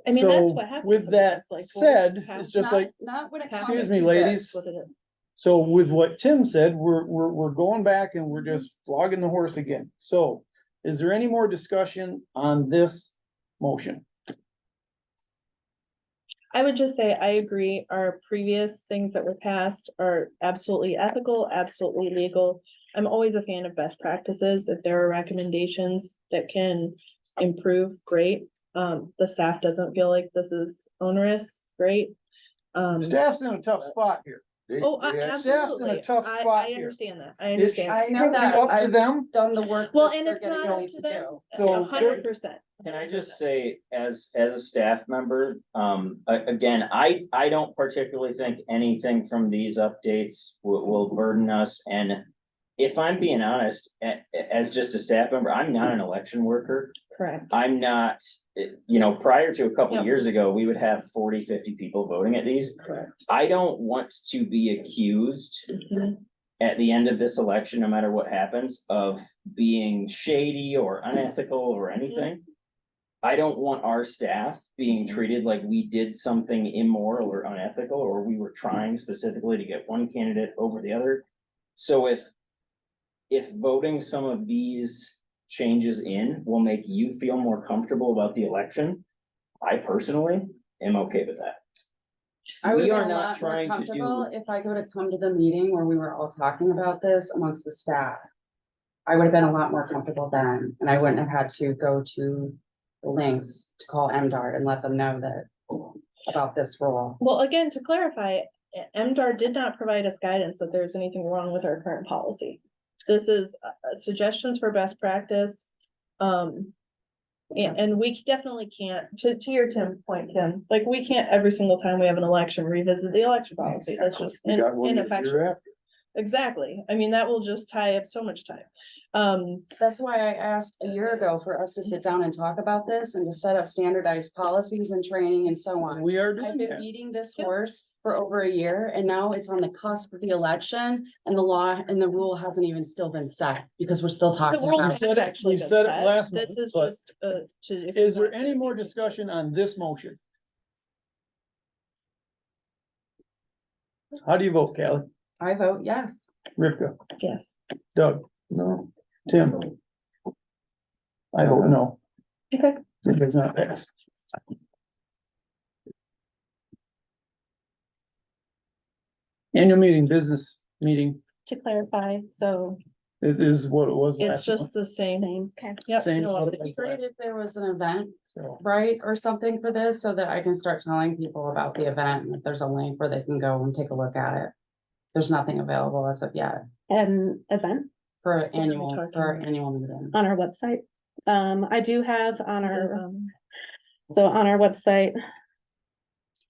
I mean, that's So, what happens. with that sometimes, like, said, voters have it's just Not- like, Not when it comes excuse to me, this. ladies. what it is. So with what Tim said, we're going back and we're just flogging the horse again. So is there any more discussion on this motion? I would just say, I agree, our previous things that were passed are absolutely ethical, absolutely legal. I'm always a fan of best practices. If there are recommendations that can improve, great. The staff doesn't feel like this is onerous, great. Staff's in a tough spot here. Oh, Staff's in a absolutely. tough I spot here. understand that. I It understand. I should know be that. up to I've them. done the work. Well, that and they're it's getting not up ready to them, So 100%. Can I just say, as a staff member, again, I don't particularly think anything from these updates will burden us. And if I'm being honest, as just a staff member, I'm not an election worker. Correct. I'm not, prior to a couple Yep. years ago, we would have 40, 50 people voting at these. Correct. I don't want to be accused Mhm. at the end of this election, no matter what happens, of being shady or unethical or anything. I don't want our staff being treated like we did something immoral or unethical, or we were trying specifically to get one candidate over the other. So if voting some of these changes in will make you feel more comfortable about the election, I personally am okay with that. I would We have are been a not lot more trying to comfortable do, if I could have come to the meeting where we were all talking about this amongst the staff. I would have been a lot more comfortable then, and I wouldn't have had to go to the links to call MDART and let them know that about this rule. Well, again, to clarify, MDR did not provide us guidance that there's anything wrong with our current policy. This is suggestions for best practice. And we definitely can't, to your point, Tim, like, we can't every single time we have an election revisit the election policy. That's just We got one the year ineffectual. after. Exactly. I mean, that will just tie up so much time. That's why I asked a year ago for us to sit down and talk about this and to set up standardized policies and training and so on. We are I've doing been that. beating this horse for over a year, and now it's on the cusp of the election, and the law and the rule hasn't even still been set, because we're still The talking rule about has it. actually we been said it set. last month, This is but just, to. if Is you there want any to- more discussion on this motion? How do you vote, Callie? I vote yes. Rivka? Yes. Doug? No, Tim? I vote no. Okay. It does not pass. Annual meeting, business meeting, To clarify, so it is what it was It's last just month, the same. same, okay. Yep. Same. no what update. it was Great last- if there was an event, So, right, or something for this, so that I can start telling people about the event, and if there's a link where they can go and take a look at it. There's nothing available as of yet An event for are we annual, talking for our about? annual meeting. on our website. I do have on It is, our, so on our website,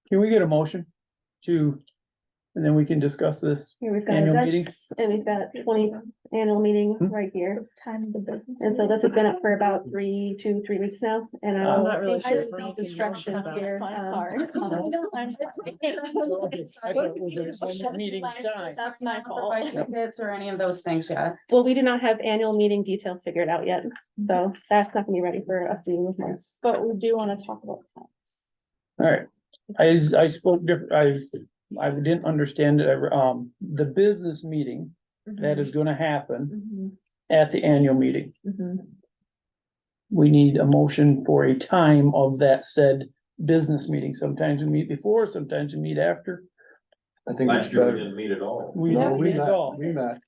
can we get a motion to, and then we can discuss this? here we've got Annual meeting? events, and we've got 20 annual meeting Hmm? right here. Time of the business. And so this has been up for about 3 weeks now, and I'm I'll. not really I sure have if we're these making instructions notes. here. I'm sorry. I'm sorry. I thought it was a meeting time. That's my fault. Buy tickets or any of those things yet. Well, we do not have annual meeting details figured out yet, so that's not gonna be ready for a few months. But we do want to talk about that. All right, I spoke different, I didn't understand it, the business meeting that is gonna happen at the annual meeting. We need a motion for a time of that said business meeting. Sometimes we meet before, sometimes we meet after. I think it's last year we better. didn't meet at all. We Yeah, don't We meet at all. met.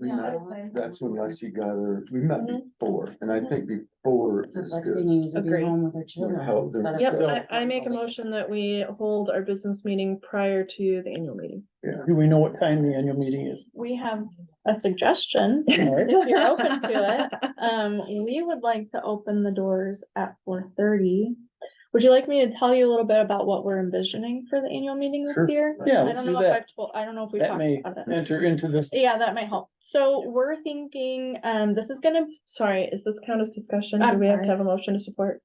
We Yeah, met, okay. that's when Lexi got her, we met before, and I think before So is Lexi good. needs to be Agreed. home with her children. help them. instead of- Yep, So- I make a motion that we hold our business meeting prior to the annual meeting. Do we know what time the annual meeting is? We have a suggestion, All right. if you're open to it. We would like to open the doors at 4:30. Would you like me to tell you a little bit about what we're envisioning for the annual meeting this Sure. year? Yeah, I let's don't do know if that. I don't know if we That talked may about it. enter into this. Yeah, that might help. So we're thinking, this is gonna, Sorry, is this count as discussion? Do I'm we have to sorry. have a motion to support?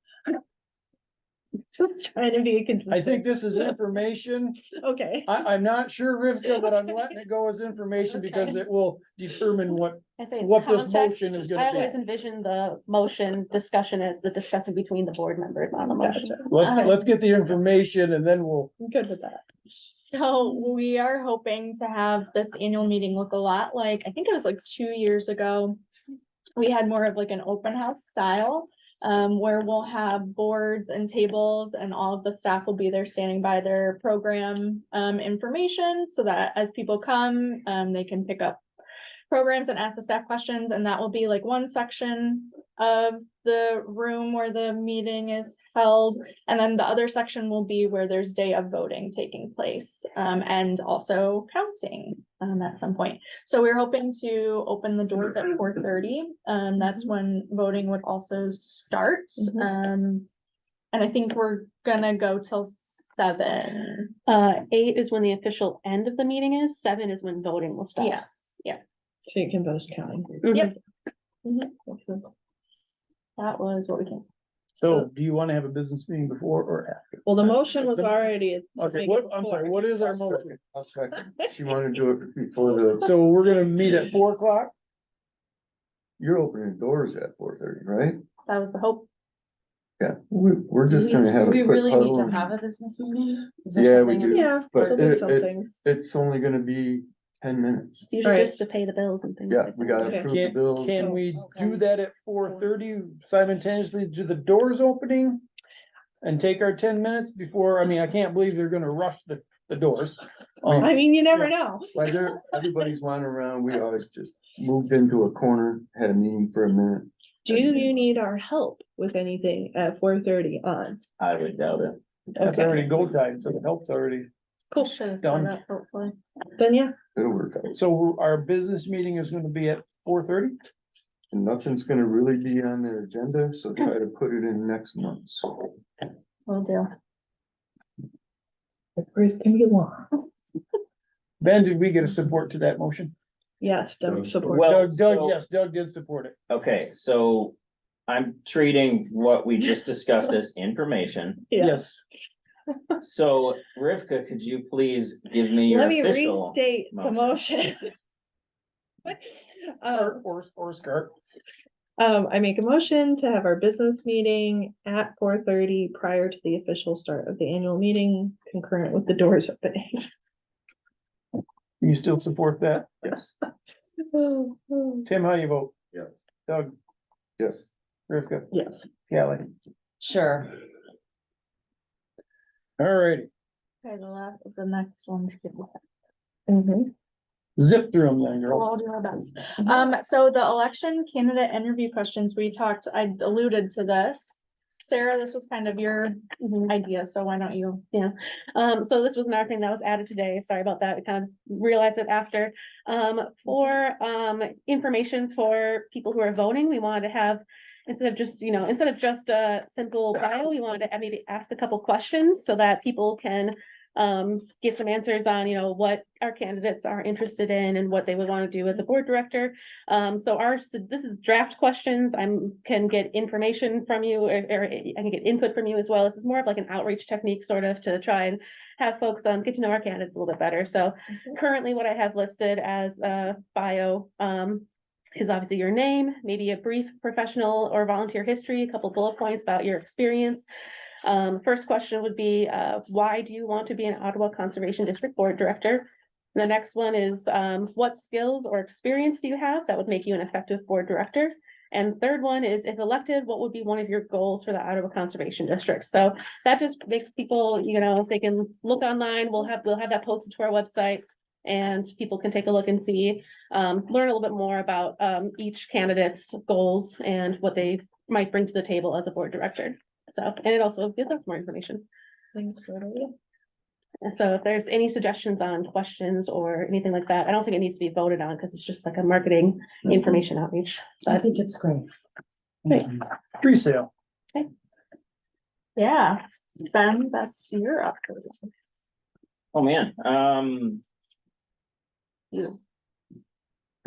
Just trying to be I consistent. think this is information. Okay. I'm not sure, Rivka, but I'm letting it go as information because Okay. it will determine what, I say it's what this context. motion is I gonna always be. envision the motion discussion as the discussion between the board members on the motion. Gotcha. Let's get the information and then we'll, I'm good with that. So we are hoping to have this annual meeting look a lot like, I think it was like 2 years ago. We had more of like an open house style, where we'll have boards and tables and all of the staff will be there standing by their program, information so that as people come, they can pick up programs and ask the staff questions, and that will be like one section of the room where the meeting is held. And then the other section will be where there's day of voting taking place, and also counting, at some point. So we're hoping to open the doors at 4:30. That's when voting would also start. And I think we're gonna go till 7. 8 is when the official end of the meeting is, 7 is when voting will start. Yes, yeah. So you can vote counting. Yep. That was what we can. So do you want to have a business meeting before or after? Well, the motion was already. to Okay, make what, it I'm sorry, before. what is our motion? I'll second. She wanted to do it before the, So we're gonna meet at 4 o'clock? you're opening doors at 4:30, right? That was the hope. Yeah, we're just gonna have a quick huddle. a business meeting? Is there Yeah, we something in- do, Yeah, but there'll be some things. it's only gonna be 10 minutes. It's usually Right. just to pay the bills and things. Yeah, like we that. gotta Okay. approve the Can, bills. can we Okay. do that at 4:30 simultaneously to the doors opening? And take our 10 minutes before, I mean, I can't believe they're gonna rush the doors. I mean, you never yeah. know. Like everybody's wandering around, we always just moved into a corner, had a meeting for a minute. Do you need our help with anything at 4:30 on? I would doubt it. That's Okay. already go time, so the help's already. Cool. Should have Done. said that, hopefully. Then yeah, It'll work out. So our business meeting is gonna be at 4:30? And nothing's gonna really be on the agenda, so try to put it in next month. Will do. it can be long. Ben, did we get a support to that motion? Yes, Doug support. Well, Doug, so- yes, Doug did support it. Okay, so I'm treating what we just discussed as information. Yes. So Rivka, could you please give me your Let me official? restate the motion. Or Scar. I make a motion to have our business meeting at 4:30 prior to the official start of the annual meeting, concurrent with the doors opening. You still support that? Yes. Tim, how you vote? Yes. Doug, Yes. Rivka, Yes. Kelly. Sure. Alrighty, Okay, the next one. zip through them then, We'll girl. all do our best. So the election candidate interview questions, I alluded to this. Sarah, this was kind of your idea, so why don't you? So this was another thing that was added today. Sorry about that. We kind of realized it after. For information for people who are voting, we wanted to have, instead of just a simple bio, we wanted to maybe ask a couple questions so that people can get some answers on, what our candidates are interested in and what they would want to do as a board director. So this is draft questions. Can get information from you or I can get input from you as well. This is more of like an outreach technique sort of to try and have folks get to know our candidates a little bit better. So currently what I have listed as a bio is obviously your name, maybe a brief professional or volunteer history, a couple bullet points about your experience. First question would be, why do you want to be an Ottawa Conservation District Board Director? The next one is, what skills or experience do you have that would make you an effective board director? And third one is, if elected, what would be one of your goals for the Ottawa Conservation District? So that just makes people, they can look online, we'll have that posted to our website. And people can take a look and see, learn a little bit more about, each candidate's goals and what they might bring to the table as a board director. So, and it also gives us more information. Thanks for it. And so if there's any suggestions on questions or anything like that, I don't think it needs to be voted on because it's just like a marketing information outreach. I think it's great. Pre-sale. Yeah, Ben, that's your up. Oh, man,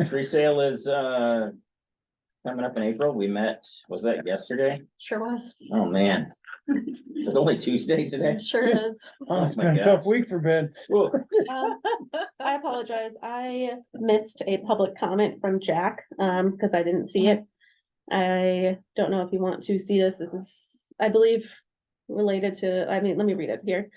pre-sale is, coming up in April. We met, was that yesterday? Sure was. Oh, man. Is it only Tuesday today? Sure is. Oh, it's my been a tough gosh. week for Ben. Whoa. I apologize. I missed a public comment from Jack, because I didn't see it. I don't know if you want to see this. This is, I believe, related to, let me read it here.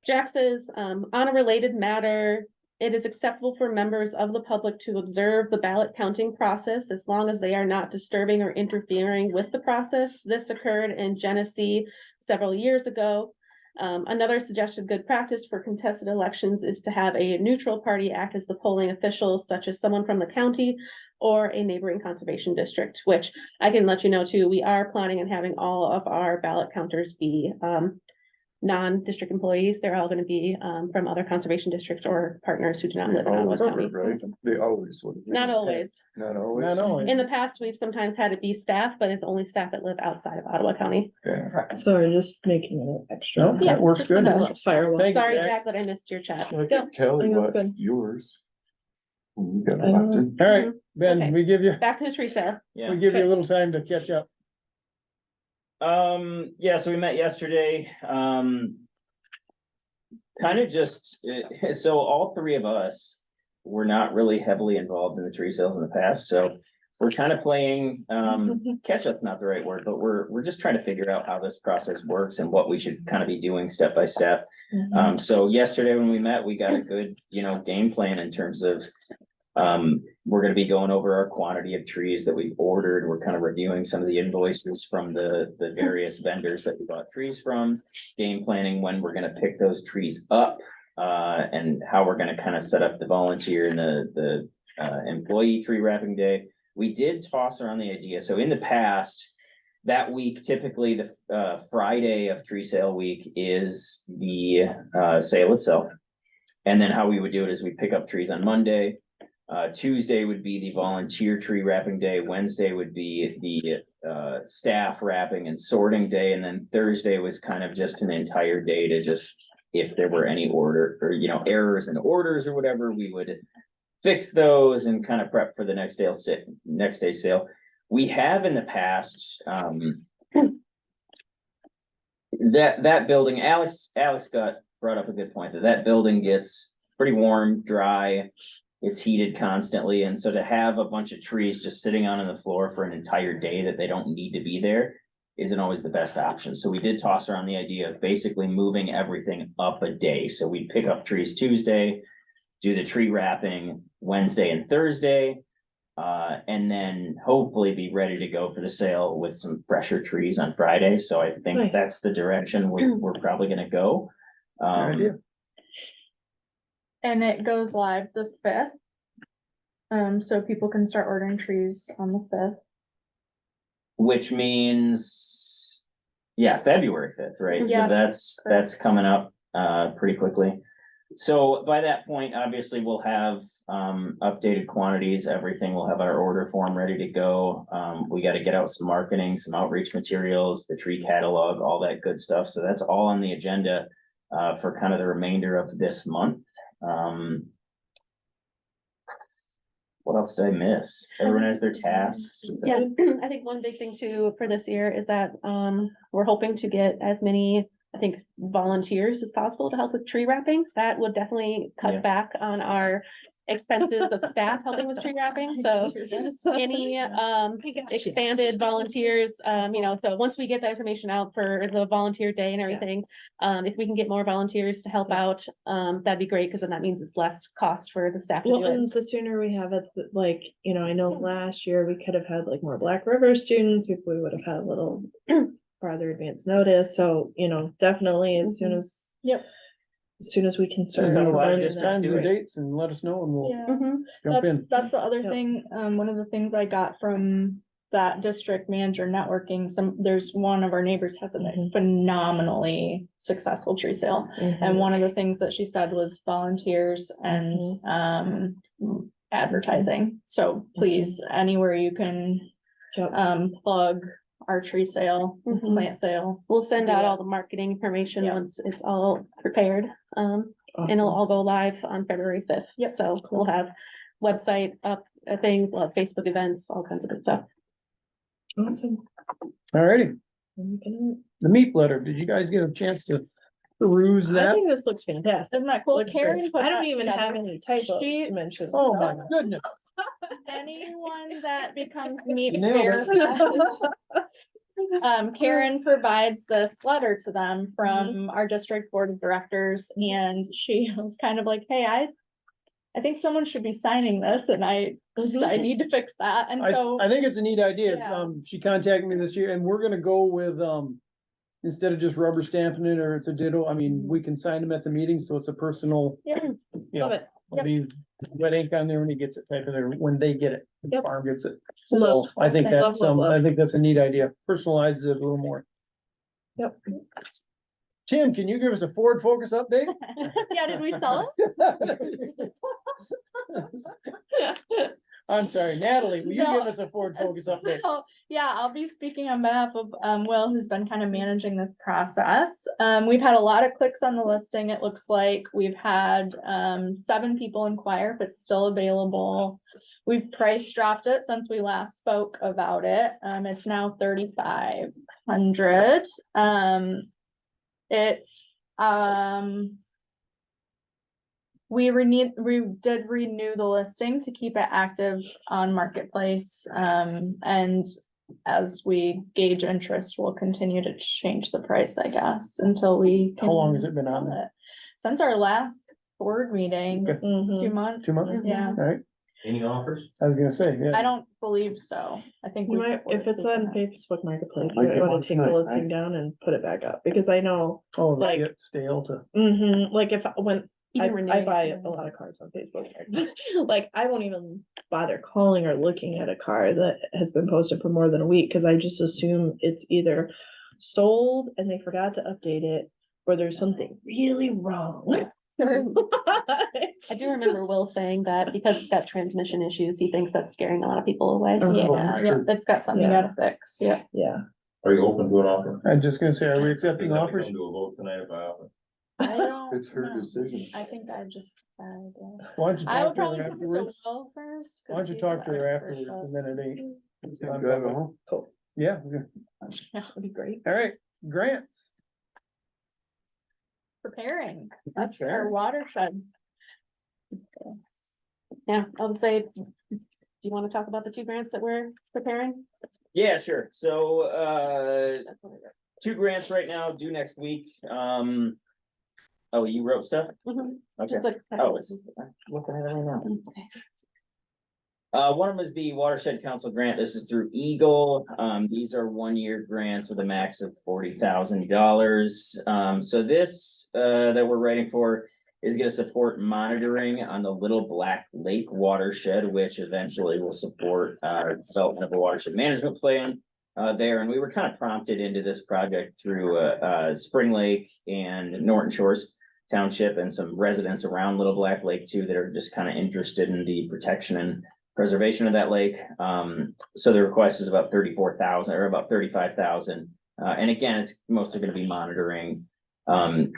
Jack says, on a related matter, it is acceptable for members of the public to observe the ballot counting process as long as they are not disturbing or interfering with the process. This occurred in Genesee several years ago. Another suggested good practice for contested elections is to have a neutral party act as the polling official, such as someone from the county or a neighboring conservation district, which I can let you know too, we are planning on having all of our ballot counters be non-district employees. They're all gonna be from other conservation districts or partners who do not live in Ottawa County. Right, they always would. Not always. Not always. Not always. In the past, we've sometimes had it be staff, but it's only staff that live outside of Ottawa County. Yeah. So we're just making it extra. No, that works just good. enough. Firewall. Thank you, Sorry, Jack. Jack, that I missed your chat. Look Yeah, at Kelly, think that's what, good. yours? You got I know. nothing. All right, Ben, Okay. we give you, Back to the tree sale. Yeah. we give you a little time to catch up. Yeah, so we met yesterday, kind of just, so all three of us were not really heavily involved in the tree sales in the past, so we're kind of playing, catch up's not the right word, but we're just trying to figure out how this process works and what we should kind of be doing step by step. So yesterday when we met, we got a good, game plan in terms of, we're gonna be going over our quantity of trees that we've ordered. We're kind of reviewing some of the invoices from the various vendors that we bought trees from. Game planning when we're gonna pick those trees up, and how we're gonna kind of set up the volunteer and the employee tree wrapping day. We did toss around the idea, so in the past, that week, typically the Friday of tree sale week is the sale itself. And then how we would do it is we pick up trees on Monday. Tuesday would be the volunteer tree wrapping day. Wednesday would be the staff wrapping and sorting day. And then Thursday was kind of just an entire day to just, if there were any order or, errors in orders or whatever, we would fix those and kind of prep for the next day sale. We have in the past, that building, Alex brought up a good point that building gets pretty warm, dry. It's heated constantly. And so to have a bunch of trees just sitting on the floor for an entire day that they don't need to be there isn't always the best option. So we did toss around the idea of basically moving everything up a day. So we'd pick up trees Tuesday, do the tree wrapping Wednesday and Thursday, and then hopefully be ready to go for the sale with some fresher trees on Friday. So I think Nice. that's the direction we're probably gonna go. Good idea. And it goes live the 5th. So people can start ordering trees on the 5th. Which means, February 5th, right? So Yes, that's coming up pretty quickly. So by that point, obviously, we'll have updated quantities, everything. We'll have our order form ready to go. We got to get out some marketing, some outreach materials, the tree catalog, all that good stuff. So that's all on the agenda for kind of the remainder of this month. What else did I miss? Everyone has their tasks. Yeah, I think one big thing too for this year is that we're hoping to get as many, I think, volunteers as possible to help with tree wrapping. That would definitely Yeah. cut back on our expenses of staff helping with tree wrapping. So any expanded volunteers, so once we get that information out for the volunteer day and everything, if we can get more volunteers to help out, that'd be great, because then that means it's less cost for the staff to Well, do it. and the sooner we have it, I know last year we could have had more Black River students if we would have had a little farther advance notice. So, definitely as soon as. Yep. As soon as we can start. Sounds like a lot of running distance that. Times do and it. dates and let us know and we'll Yeah. jump That's, in. that's the other Yep. thing, one of the things I got from that district manager networking, there's one of our neighbors has a Mhm. phenomenally successful tree sale. Mhm. And one of the things that she said was volunteers and, advertising. So please, anywhere you can, Yep. plug our tree sale, Mhm. plant sale. We'll send out Yeah. all the marketing information Yeah. once it's all prepared. And it'll all go live on February 5th. Yep. So we'll have website up, things, we'll have Facebook events, all kinds of good stuff. Awesome. Alrighty, Okay. the meat letter, did you guys get a chance to peruse I that? think this looks fantastic. Isn't that cool? Looks Karen great. put I don't that even together. have any typos She- to mention. Oh so. my goodness. Anyone that becomes meat Nailed verified. Karen provides this letter to them from our district board of directors, and she was kind of like, hey, I think someone should be signing this, and I need to fix that, and so. I think it's a neat idea. Yeah. She contacted me this year and we're gonna go with, instead of just rubber stamping it or it's a ditto, I mean, we can sign them at the meeting, so it's a personal, Yeah. you Love know, it. it'll be wet ink on there when he gets it type of there, when they get it, the Yep. farm gets it. Love. So I think Love, that's, love, love. I think that's a neat idea, personalizes it a little more. Yep. Tim, can you give us a Ford Focus update? Yeah, did we sell it? I'm sorry, Natalie, will you No. give us a Ford Focus update? So, yeah, I'll be speaking on behalf of Will, who's been kind of managing this process. We've had a lot of clicks on the listing. It looks like we've had 7 people inquire if it's still available. We've price dropped it since we last spoke about it. It's now 3,500. It's we did renew the listing to keep it active on Marketplace. And as we gauge interest, we'll continue to change the price, I guess, until we. How long has can it been on sell there? it. Since our last board meeting, Okay. 2 months. 2 months? Yeah, All right, Any offers? I was gonna say, yeah. I don't believe so. I think. You we might, if it's on Facebook Marketplace, you Like might it wanna once take the tonight, listing right? down and put it back up, because I know, Oh, like- like stale to. like if, when I Even buy renewing a lot of cars on Facebook. Like, I won't even bother calling or looking at a car that has been posted for more than a week, cause I just assume it's either sold and they forgot to update it, or there's something really wrong. I do remember Will saying that because it's got transmission issues, he thinks that's scaring a lot of people away. Yeah, yeah, it's got something you Yeah. gotta fix, yeah. Yeah. Are you open to an offer? I'm just gonna say, are we accepting Because I offers? come to a vote tonight if I offer. I don't It's her know. decision. I think I just. Why don't you I would talk to probably her talk to afterwards? Will first. Why don't you talk to her afterwards and then it ain't. I'm driving home. Cool. Yeah, okay. Yeah, that'd be great. All right, grants. Preparing, that's Okay. our watershed. Yeah, I would say, do you want to talk about the 2 grants that we're preparing? Yeah, sure. So, 2 grants right now, due next week. Oh, you wrote stuff? Mhm. Okay. Just like- Oh, it's looking at it right now. One of them is the Watershed Council grant. This is through Eagle. These are 1-year grants with a max of $40,000. So this, that we're writing for is gonna support monitoring on the Little Black Lake watershed, which eventually will support, development of a watershed management plan, there. And we were kind of prompted into this project through, Spring Lake and Norton Shores Township and some residents around Little Black Lake too, that are just kind of interested in the protection and preservation of that lake. So the request is about 34,000 or about 35,000. And again, it's mostly gonna be monitoring.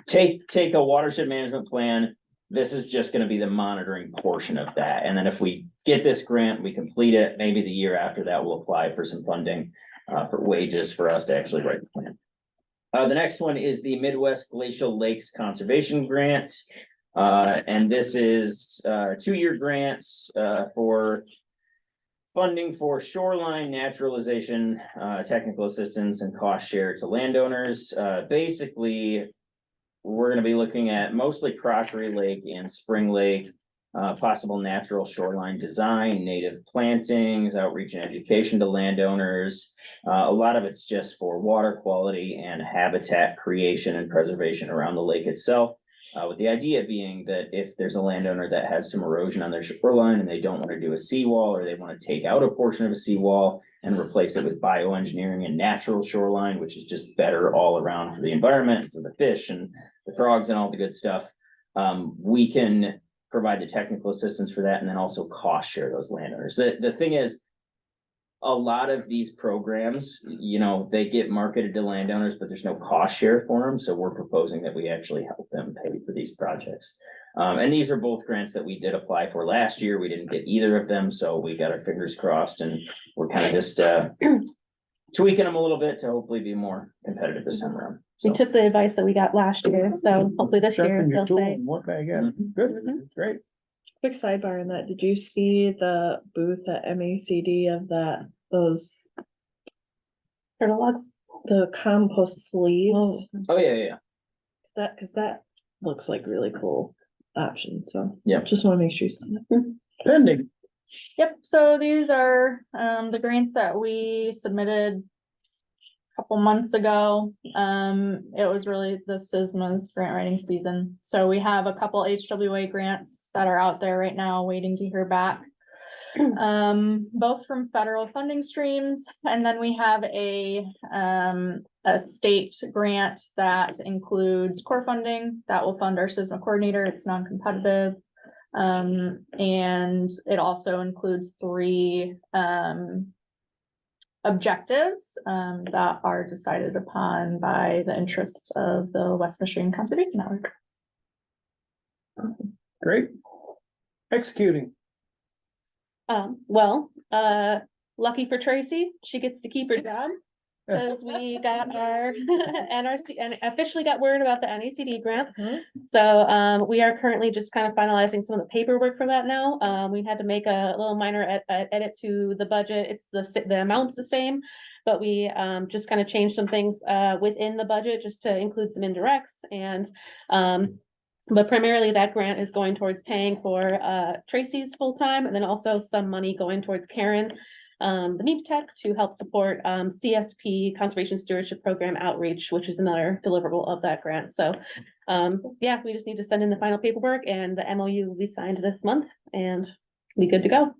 Take a watershed management plan. This is just gonna be the monitoring portion of that. And then if we get this grant, we complete it, maybe the year after that, we'll apply for some funding for wages for us to actually write the plan. The next one is the Midwest Glacial Lakes Conservation Grant. And this is 2-year grants for funding for shoreline naturalization, technical assistance and cost share to landowners. Basically, we're gonna be looking at mostly Crockery Lake and Spring Lake, possible natural shoreline design, native plantings, outreach and education to landowners. A lot of it's just for water quality and habitat creation and preservation around the lake itself. With the idea being that if there's a landowner that has some erosion on their shoreline and they don't want to do a seawall, or they want to take out a portion of a seawall and replace it with bioengineering and natural shoreline, which is just better all around for the environment, for the fish and the frogs and all the good stuff. We can provide the technical assistance for that and then also cost share those landowners. The thing is, a lot of these programs, you know, they get marketed to landowners, but there's no cost share for them. So we're proposing that we actually help them pay for these projects. And these are both grants that we did apply for last year. We didn't get either of them, so we got our fingers crossed and we're kind of just tweaking them a little bit to hopefully be more competitive this time around. We So, took the advice that we got last year, so hopefully this year Sharpen your they'll tool say. and work back at. Good, great. Quick sidebar on that, did you see the booth at MACD of those, Turtle logs? the compost sleeves? oh, yeah. Cause that looks like really cool option, so. Yeah. Just wanna make sure you see that. Pending. Yep, so these are the grants that we submitted couple months ago. It was really the SISMA's grant writing season. So we have a couple HWA grants that are out there right now waiting to hear back. Both from federal funding streams, and then we have a state grant that includes core funding that will fund our SISMA coordinator. It's non-competitive. And it also includes 3 objectives that are decided upon by the interests of the West Michigan Conservation Network. Great. Executing. Well, lucky for Tracy, she gets to keep her job. Cause we got our NRC and officially got word about the NACD grant. So, we are currently just kind of finalizing some of the paperwork for that now. We had to make a little minor edit to the budget. It's the amount's the same, but we, just kind of changed some things, within the budget just to include some indirects and, but primarily that grant is going towards paying for Tracy's full-time and then also some money going towards Karen, the Meep Tech to help support CSP Conservation Stewardship Program outreach, which is another deliverable of that grant. So yeah, we just need to send in the final paperwork and the MOU will be signed this month and be good to go.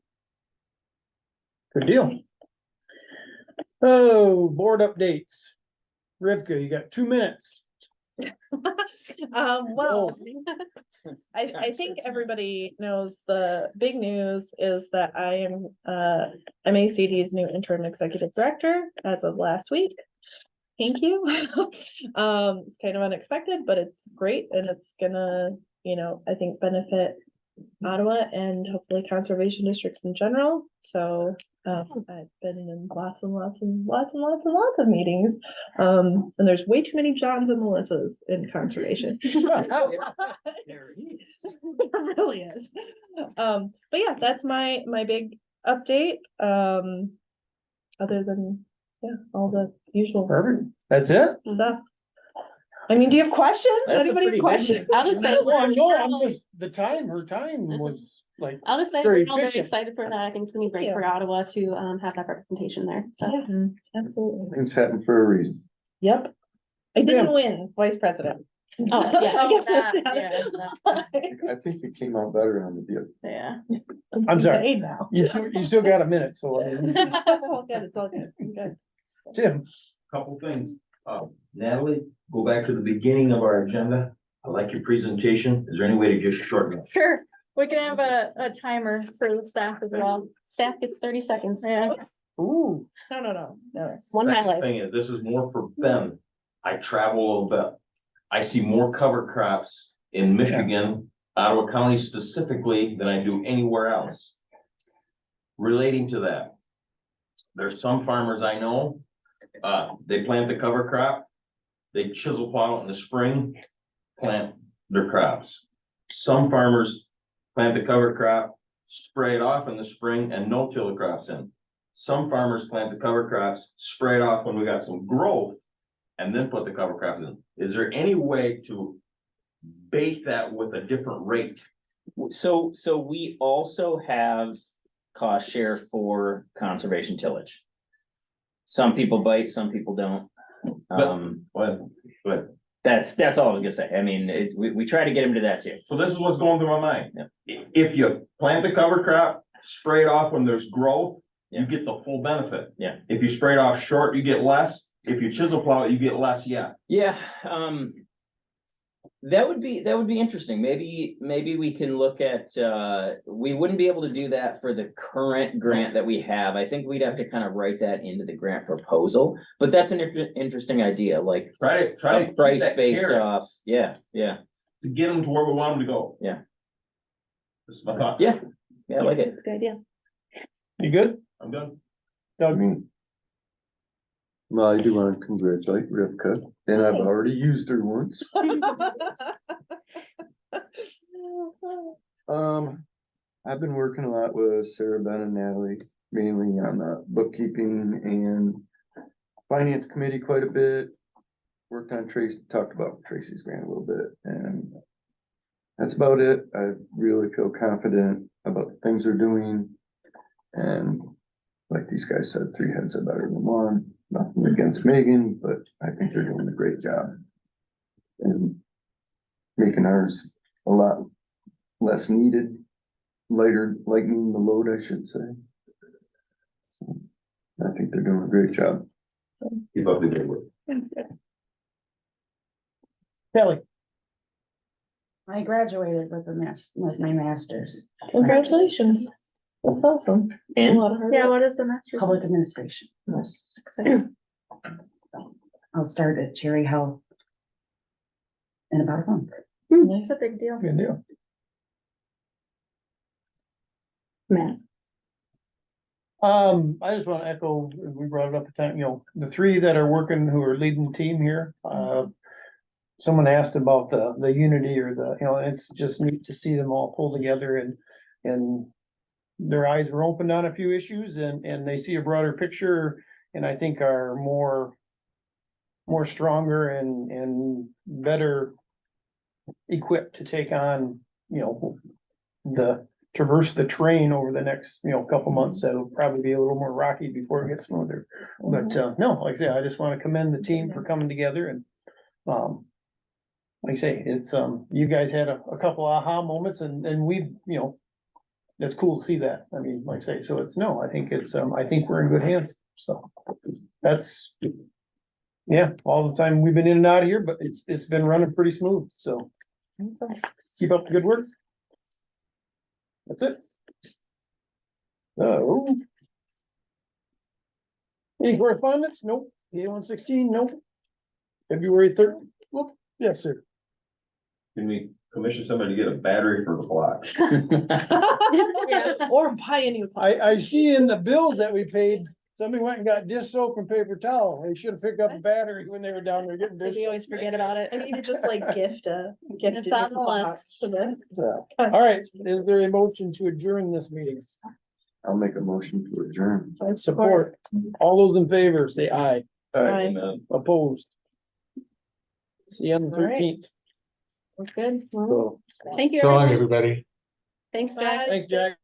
Good deal. Oh, board updates. Rivka, you got 2 minutes. Well, I think everybody knows the big news is that I am MACD's new interim executive director as of last week. Thank you. It's kind of unexpected, but it's great and it's gonna, I think benefit Ottawa and hopefully conservation districts in general. So I've been in lots of meetings. And there's way too many Johns and Melissas in conservation. There really is. But yeah, that's my big update. Other than all the usual. Perfect. That's it? Stuff. I mean, do you have questions? That's a Anybody have pretty good questions? I'll just say, Well, no, I'm just, her time was like, I'll just say, very we're all very efficient. excited for that. I think it's gonna be great for Ottawa to have that representation there. So. Absolutely. Things happen for a reason. Yep. I didn't Yeah. win vice president. Oh, yeah. I guess that's that, the other- I think it came out better on the deal. Yeah. I'm sorry. Paid now. You still got a minute, so It's all good, it's all good. I'm good. Tim. Couple things. Natalie, go back to the beginning of our agenda. I like your presentation. Is there any way to just shorten it? Sure. We can have a timer for the staff as well. Staff gets 30 seconds. Yeah. Ooh. No. One Second highlight. thing is, this is more for Ben. I travel a little bit. I see more cover crops in Michigan, Ottawa County specifically, than I do anywhere else. Relating to that, there's some farmers I know, they plant the cover crop, they chisel plow it in the spring, plant their crops. Some farmers plant the cover crop, spray it off in the spring and no-till the crops in. Some farmers plant the cover crops, spray it off when we got some growth, and then put the cover crops in. Is there any way to bait that with a different rate? So we also have cost share for conservation tillage. Some people bite, some people don't. But That's all I was gonna say. I mean, we try to get them to that too. so this is what's going through my mind. If you plant the cover crop, spray it off when there's growth, you get the full benefit. Yeah. If you spray it off short, you get less. If you chisel plow it, you get less yet. Yeah, that would be interesting. Maybe we can look at, we wouldn't be able to do that for the current grant that we have. I think we'd have to kind of write that into the grant proposal, but that's an interesting idea, like Try a to price that based carrot off, yeah. to get them to where we want them to go. Yeah. This is my thought. Yeah, I like it. That's a good idea. You good? I'm done. I mean. Well, I do want to congratulate Rivka, and I've already used her once. I've been working a lot with Sarah, Ben and Natalie, mainly on the bookkeeping and finance committee quite a bit. Worked on Tracy, talked about Tracy's grant a little bit, and that's about it. I really feel confident about the things they're doing. And like these guys said, 3 heads are better than one. Nothing against Megan, but I think they're doing a great job. And making ours a lot less needed, lighter, lightening the load, I should say. So, I think they're doing a great job. Keep up the good work. Kelly, I graduated with with my master's, Congratulations. That's awesome. A lot of hard Yeah, work. what is the master's? public administration. Exciting. I'll start at Cherry Health in about a month. It's a big deal. good deal. Matt. I just want to echo, we brought it up a time, the three that are working, who are leading the team here, someone asked about the unity or it's just neat to see them all pull together and their eyes were opened on a few issues and they see a broader picture and I think are more stronger and better equipped to take on, the traverse the terrain over the next, couple months. That'll probably be a little more rocky before it gets smoother. But, no, like I say, I just want to commend the team for coming together and, like I say, it's, you guys had a couple aha moments and we've, it's cool to see that. I mean, like I say, so I think I think we're in good hands. So that's, yeah, all the time we've been in and out of here, but it's been running pretty smooth. So keep up the good work. That's it. So. Any correspondence? Nope. A116, nope. February 3rd, whoop, yes, sir. Can we commission somebody to get a battery for the block? Or buy a new. I see in the bills that we paid, somebody went and got dish soap and paper towel. They should have picked up a battery when they were down there getting dish. We always forget about it. I need to just like gift It's on the list. to them. So, all right, is there a motion to adjourn this meeting? I'll make a motion to adjourn. Support. All those in favor, say aye. Aye. Opposed. See you on the All right. 13th. That's good. So, Thank you, So long, everyone. everybody. Thanks, Jack. thanks, Jack.